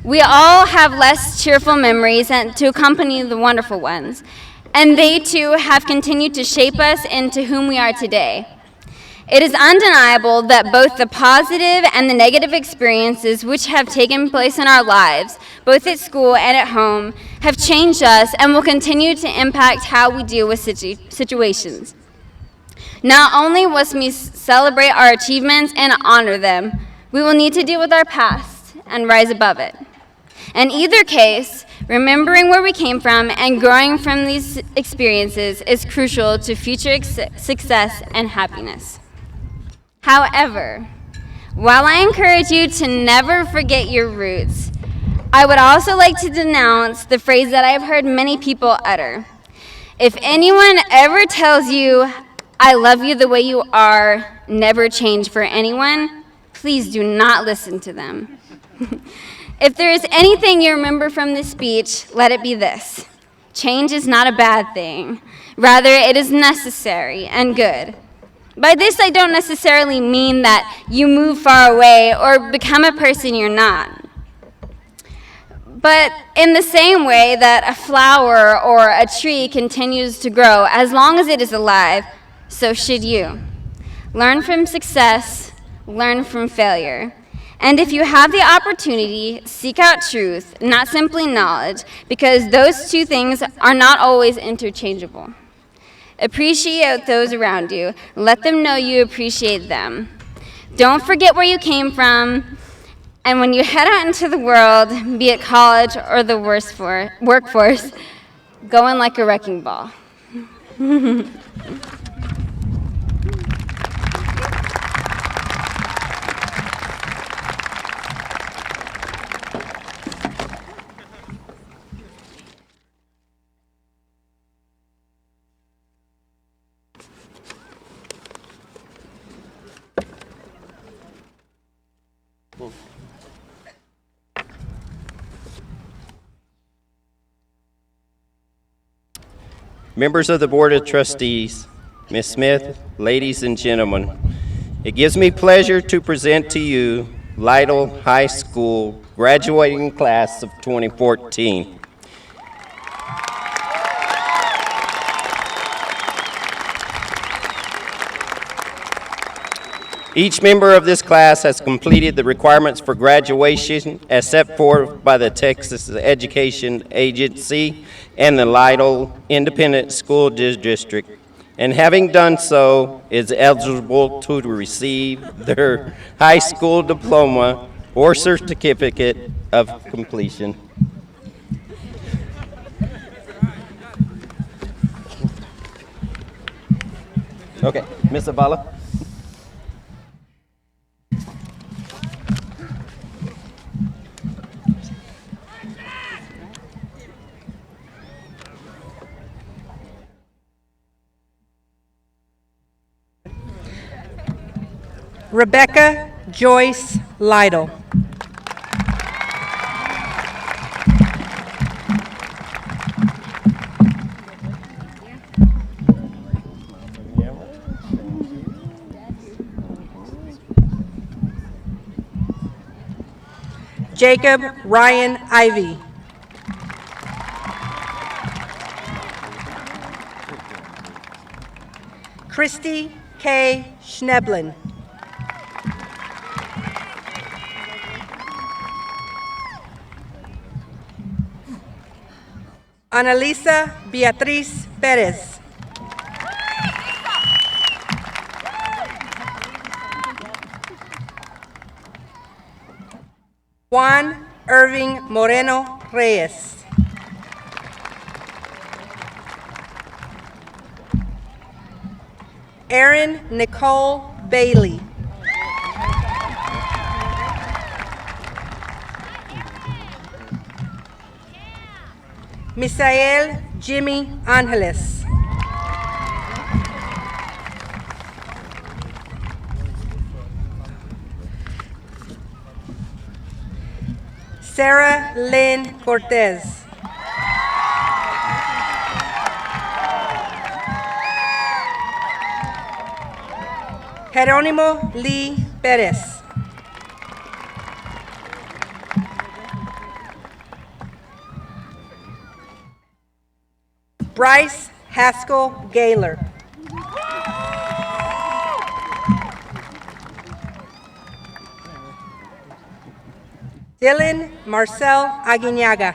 We all have less cheerful memories to accompany the wonderful ones, and they too have continued to shape us into whom we are today. It is undeniable that both the positive and the negative experiences which have taken place in our lives, both at school and at home, have changed us and will continue to impact how we deal with situations. Not only must we celebrate our achievements and honor them, we will need to deal with our past and rise above it. In either case, remembering where we came from and growing from these experiences is crucial to future success and happiness. However, while I encourage you to never forget your roots, I would also like to denounce the phrase that I've heard many people utter. If anyone ever tells you, "I love you the way you are, never change for anyone," please do not listen to them. If there is anything you remember from this speech, let it be this: change is not a bad thing. Rather, it is necessary and good. By this, I don't necessarily mean that you move far away or become a person you're not. But in the same way that a flower or a tree continues to grow as long as it is alive, so should you. Learn from success, learn from failure. And if you have the opportunity, seek out truth, not simply knowledge, because those two things are not always interchangeable. Appreciate those around you. Let them know you appreciate them. Don't forget where you came from. And when you head out into the world, be it college or the workforce, go in like a wrecking ball. Members of the Board of Trustees, Ms. Smith, ladies and gentlemen, it gives me pleasure to present to you Lytle High School graduating class of 2014. Each member of this class has completed the requirements for graduation as set forth by the Texas Education Agency and the Lytle Independent School District. and having done so is eligible to receive their high school diploma or certificate of completion. Okay, Ms. Zavala. Rebecca Joyce Lytle. Jacob Ryan Ivy. Christy K. Schneblin. Analisa Beatriz Perez. Juan Irving Moreno Reyes. Erin Nicole Bailey. Misael Jimmy Angeles. Sarah Lynn Cortez. Jerónimo Lee Pérez. Bryce Haskell Gaylor. Dylan Marcel Aguinaga.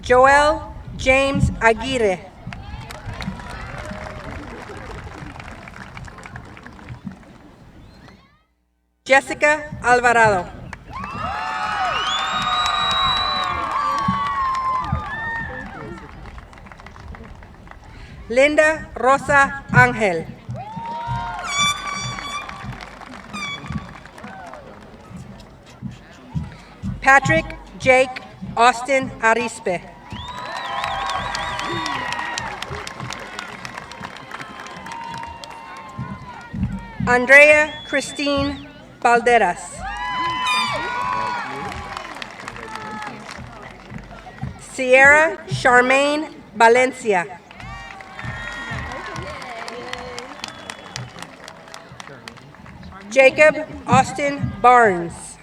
Joel James Aguirre. Jessica Alvarado. Linda Rosa Ángel. Patrick Jake Austin Arispe. Andrea Christine Balderas. Sierra Charmaine Valencia. Jacob Austin Barnes.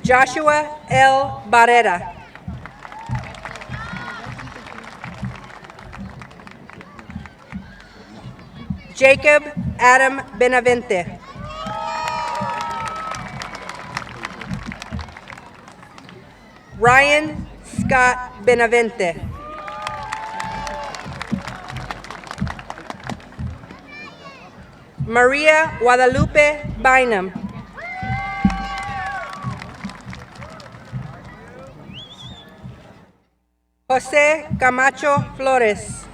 Joshua L. Barrera. Jacob Adam Benavente. Ryan Scott Benavente. Maria Guadalupe Bynum. Jose Camacho Flores.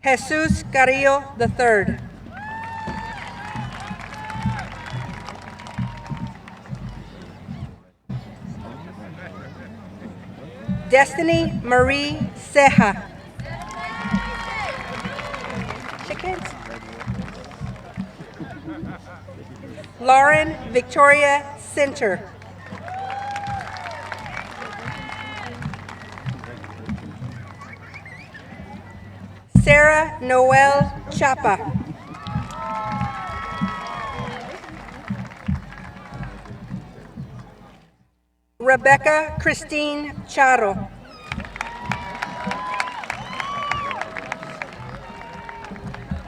Jesus Carrillo III. Destiny Marie Ceja. Chickens. Lauren Victoria Center. Sarah Noel Chapa. Rebecca Christine Charo.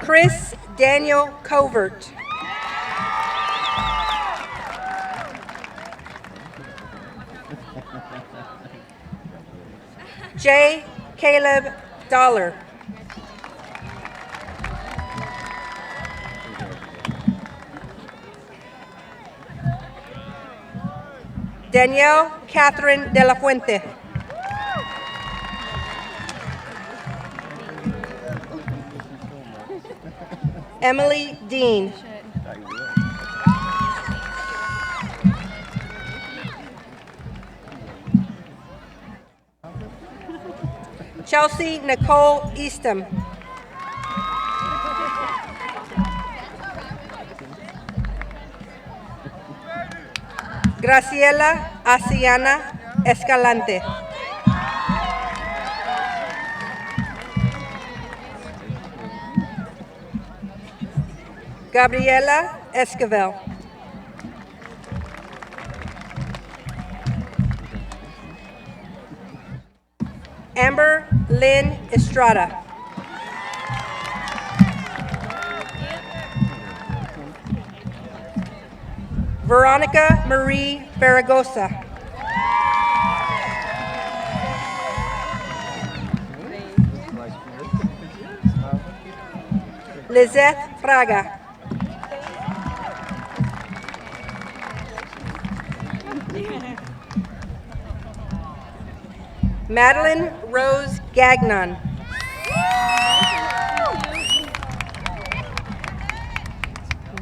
Chris Daniel Covert. J. Caleb Dollar. Danielle Catherine de la Fuente. Emily Dean. Chelsea Nicole Eastham. Graciela Asiana Escalante. Gabriela Esquivel. Amber Lynn Estrada. Veronica Marie Barragosa. Lizeth Fraga. Madeline Rose Gagnon.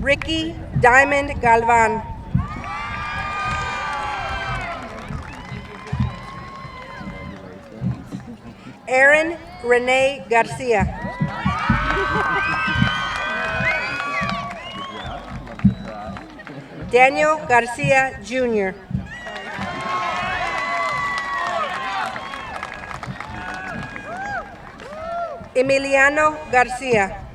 Ricky Diamond Galvan. Erin Renee Garcia. Daniel Garcia Jr. Emiliano Garcia.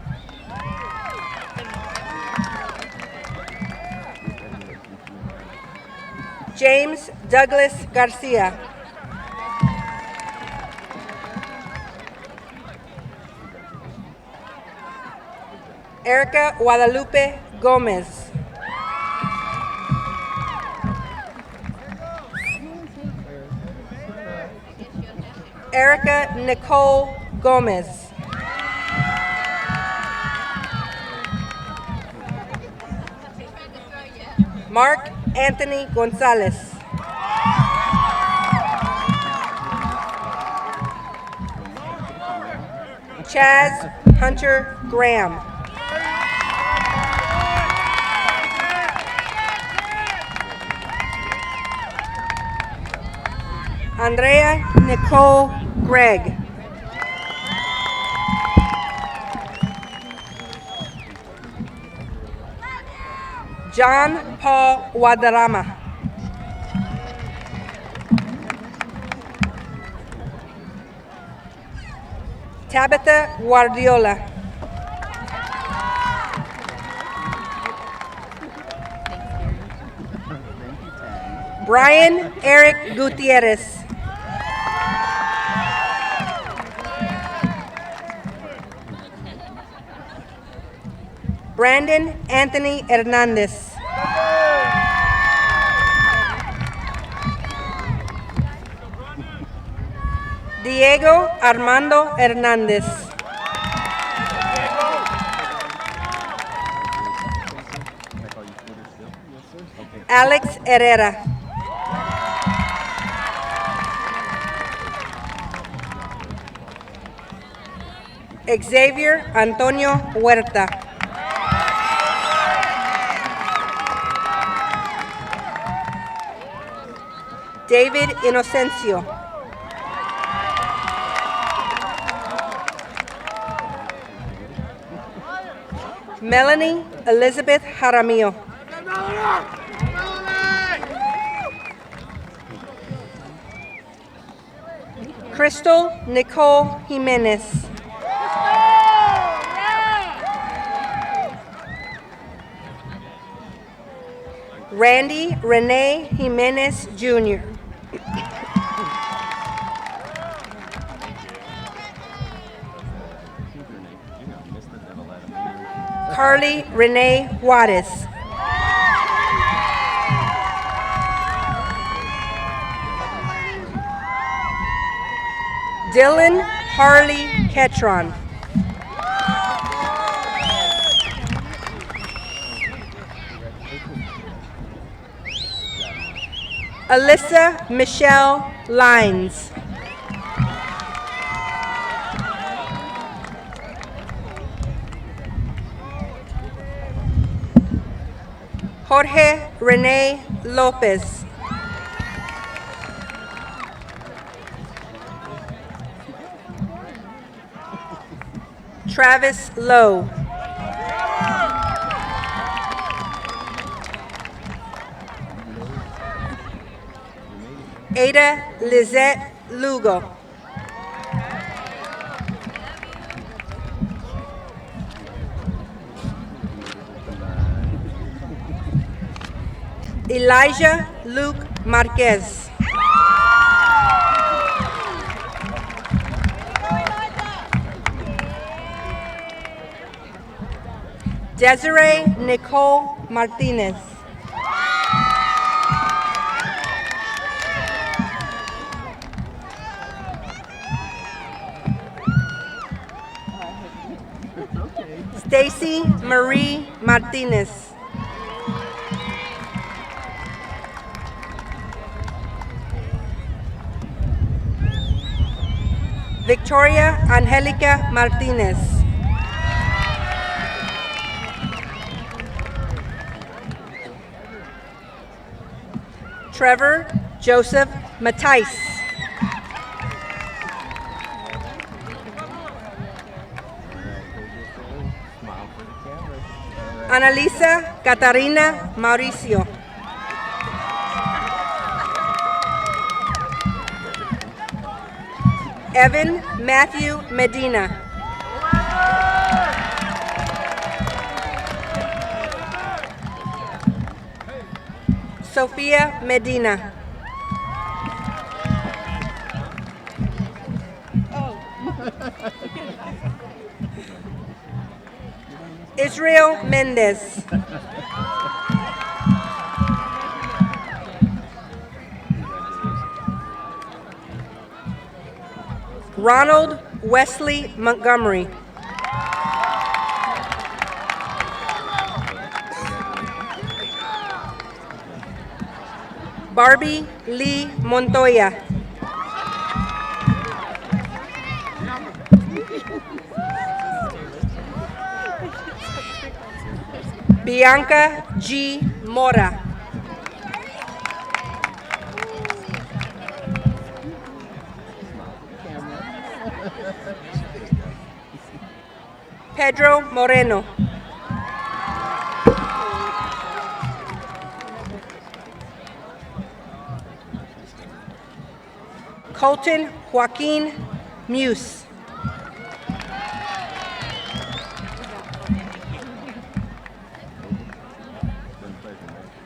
James Douglas Garcia. Erica Guadalupe Gomez. Erica Nicole Gomez. Mark Anthony Gonzalez. Chaz Hunter Graham. Andrea Nicole Gregg. John Paul Guadarrama. Tabitha Guardiola. Brian Eric Gutierrez. Brandon Anthony Hernandez. Diego Armando Hernandez. Alex Herrera. Xavier Antonio Huerta. David Inocencio. Melanie Elizabeth Jaramillo. Crystal Nicole Jimenez. Randy Renee Jimenez Jr. Carly Renee Juarez. Dylan Harley Ketron. Alyssa Michelle Lines. Jorge Rene Lopez. Travis Lowe. Ada Lizette Lugo. Elijah Luke Marquez. Desiree Nicole Martinez. Stacy Marie Martinez. Victoria Angelica Martinez. Trevor Joseph Matthijs. Annalisa Catarina Mauricio. Evan Matthew Medina. Sofia Medina. Israel Mendez. Ronald Wesley Montgomery. Barbie Lee Montoya. Bianca G. Mora. Pedro Moreno. Colton Joaquin Muse.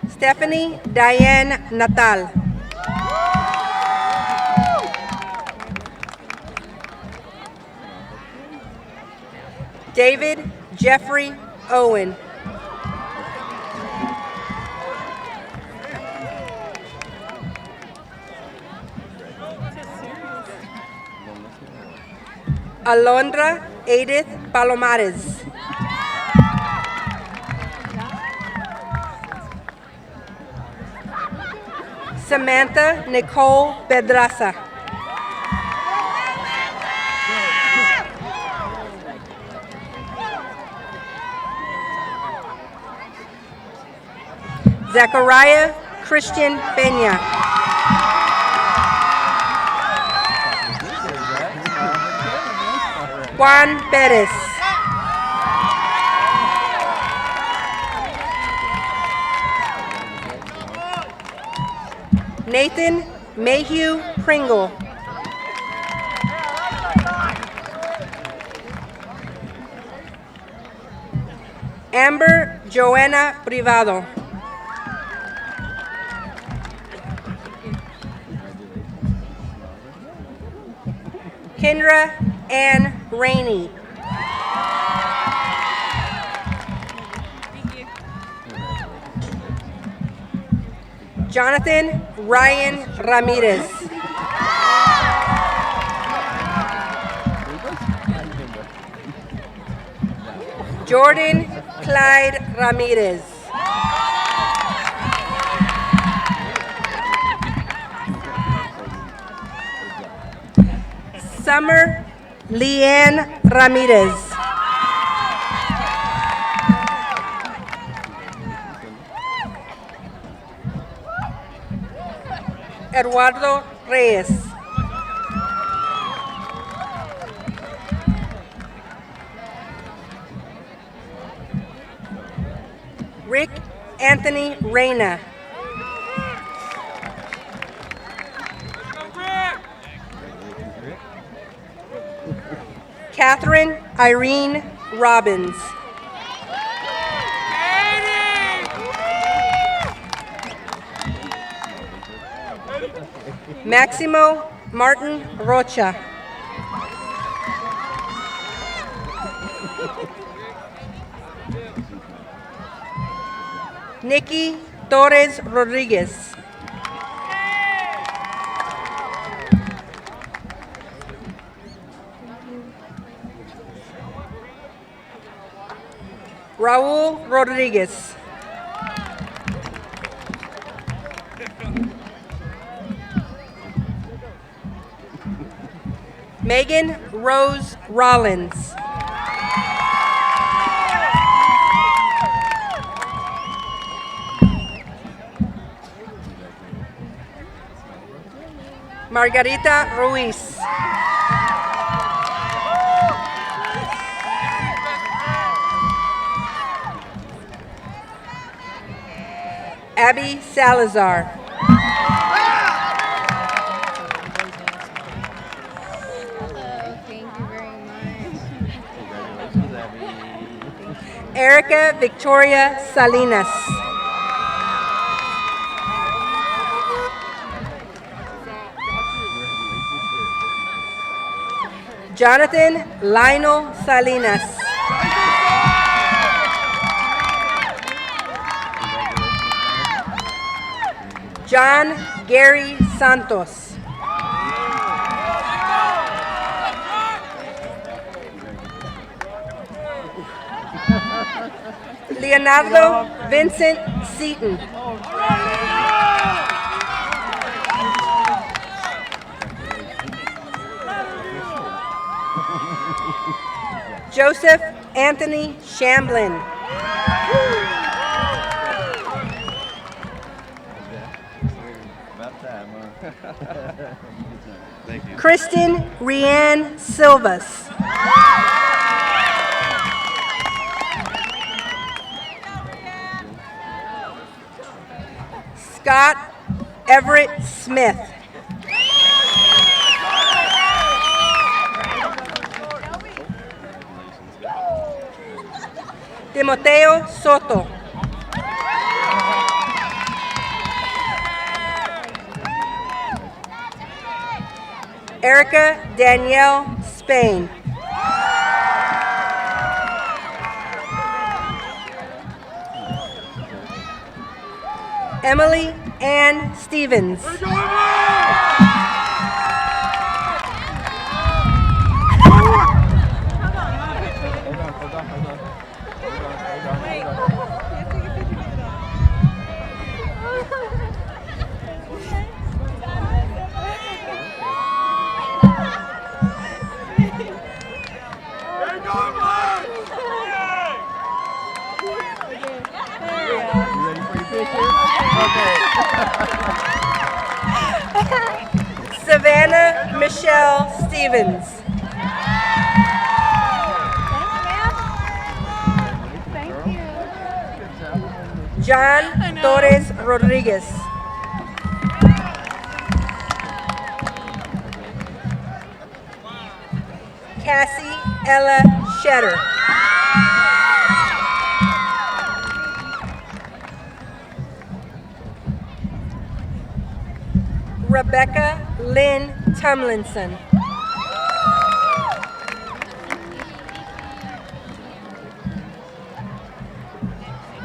Stephanie Diane Natal. David Jeffrey Owen. Alondra Edith Palomares. Samantha Nicole Pedraza. Zachariah Christian Peña. Juan Perez. Nathan Mayhew Pringle. Amber Joanna Privado. Kendra Ann Rainey. Jonathan Ryan Ramirez. Jordan Clyde Ramirez. Summer Leanne Ramirez. Eduardo Reyes. Rick Anthony Reyna. Catherine Irene Robbins. Maximo Martin Rocha. Nikki Torres Rodriguez. Raul Rodriguez. Megan Rose Rollins. Margarita Ruiz. Abby Salazar. Erica Victoria Salinas. Jonathan Lionel Salinas. John Gary Santos. Leonardo Vincent Seaton. Joseph Anthony Shamblin. Kristen Rianne Silvas. Scott Everett Smith. Timoteo Soto. Erica Danielle Spain. Emily Ann Stevens. Savannah Michelle Stevens. John Torres Rodriguez. Cassie Ella Shetter. Rebecca Lynn Tomlinson.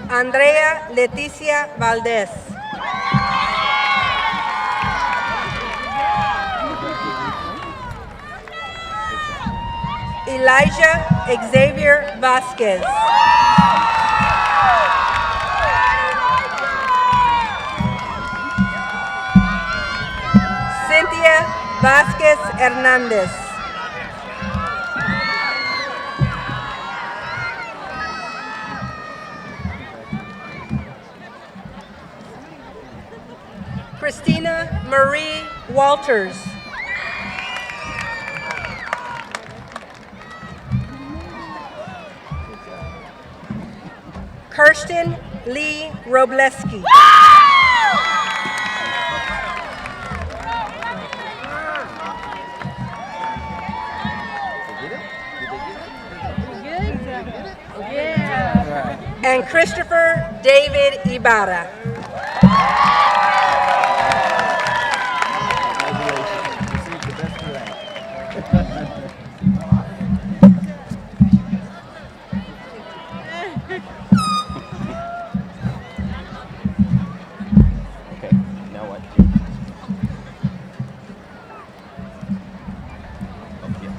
Andrea Leticia Valdez. Elijah Xavier Vasquez. Cynthia Vasquez Hernandez. Christina Marie Walters. Kirsten Lee Robleski. And Christopher David Ibarra. Okay, now what? Oh, yeah.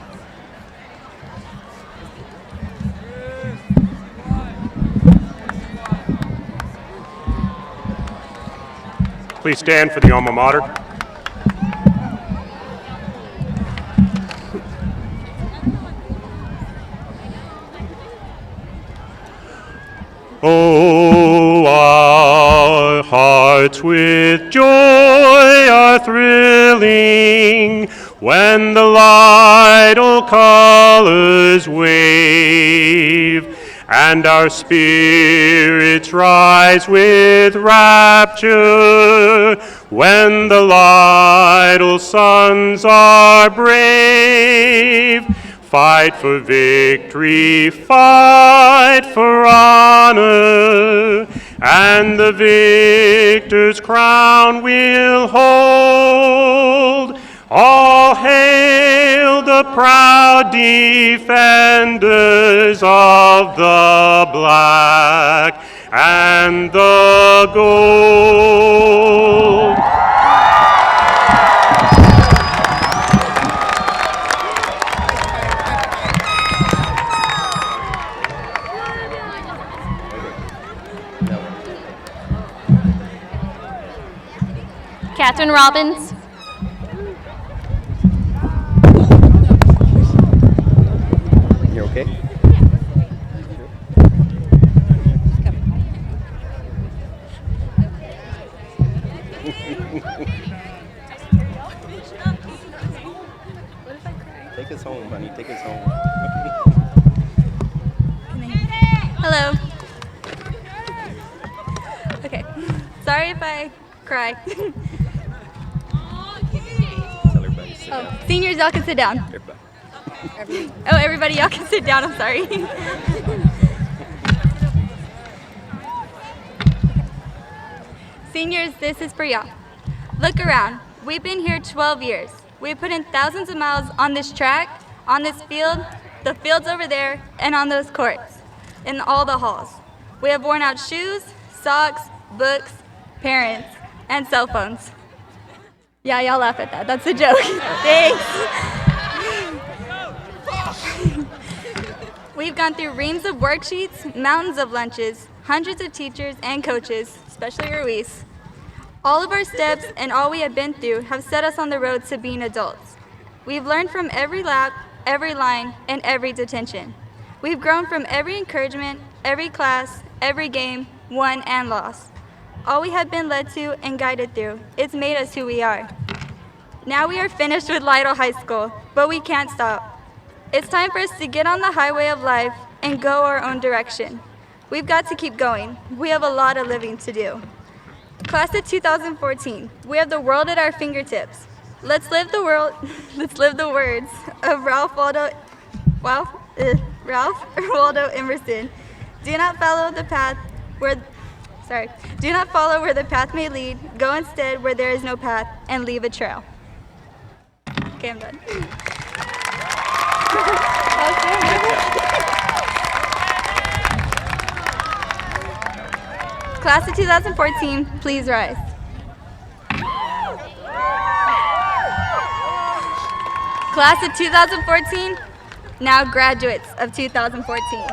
Please stand for the alma mater. Oh, our hearts with joy are thrilling when the light-o colors wave, and our spirits rise with rapture when the light-o suns are brave. Fight for victory, fight for honor, and the victor's crown we'll hold. All hail the proud defenders of the black and the gold. Catherine Robbins. You okay? Take us home, honey. Take us home. Hello. Okay. Sorry if I cry. Tell everybody to sit down. Seniors, y'all can sit down. Everybody. Oh, everybody, y'all can sit down. I'm sorry. Seniors, this is for y'all. Look around. We've been here 12 years. We've put in thousands of miles on this track, on this field, the fields over there, and on those courts, in all the halls. We have worn out shoes, socks, books, parents, and cell phones. Yeah, y'all laugh at that. That's a joke. Thanks. We've gone through reams of worksheets, mountains of lunches, hundreds of teachers and coaches, especially Ruiz. All of our steps and all we have been through have set us on the road to being adults. We've learned from every lap, every line, and every detention. We've grown from every encouragement, every class, every game, won and lost. All we have been led to and guided through, it's made us who we are. Now we are finished with Lytle High School, but we can't stop. It's time for us to get on the highway of life and go our own direction. We've got to keep going. We have a lot of living to do. Class of 2014, we have the world at our fingertips. Let's live the world. Let's live the words of Ralph Waldo Emerson. Do not follow the path where the path may lead. Go instead where there is no path and leave a trail. Okay, I'm done. Class of 2014, please rise. Class of 2014, now graduates of 2014.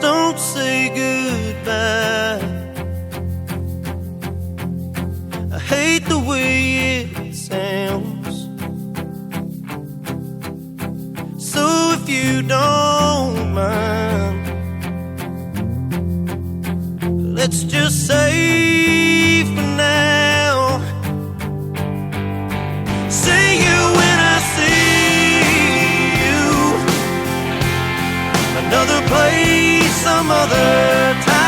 Don't say goodbye. I hate the way it sounds. So if you don't mind, let's just say for now, see you when I see you. Another place, some other time.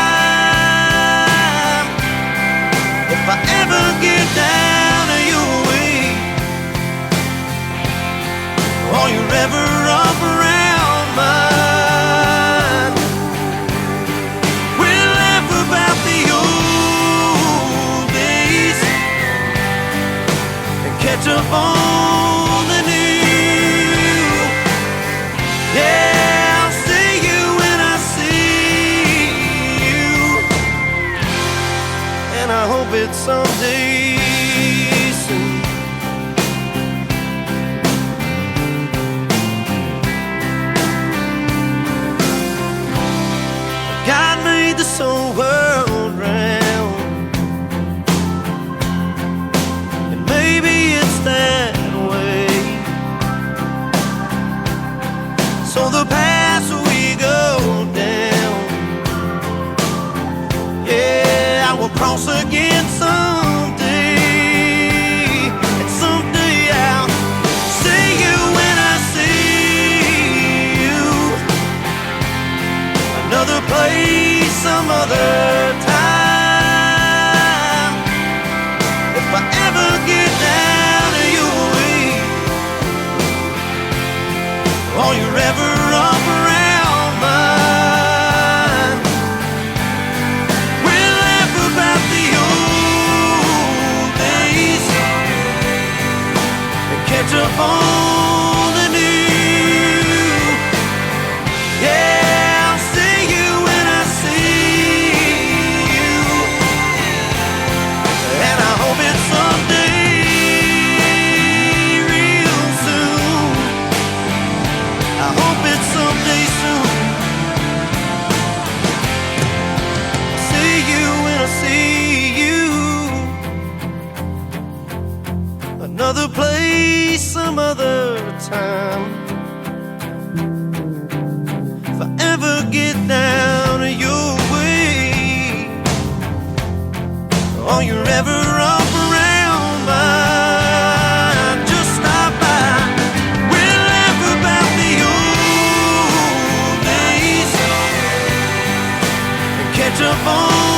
If I ever get down to your way, or you're ever up around mine, we'll laugh about the old days and catch up on the new. Yeah. I hope it's someday soon. place some other time. If I ever get down to your way, or you're ever up around mine, we'll laugh about the old days and catch up on the new. Yeah, I'll see you when I see you, and I hope it's someday real soon. I hope it's someday soon. I'll see you when I see you. Another place, some other time. If I ever get down to your way, or you're ever up around mine, just stop by. We'll laugh about the old days and catch up on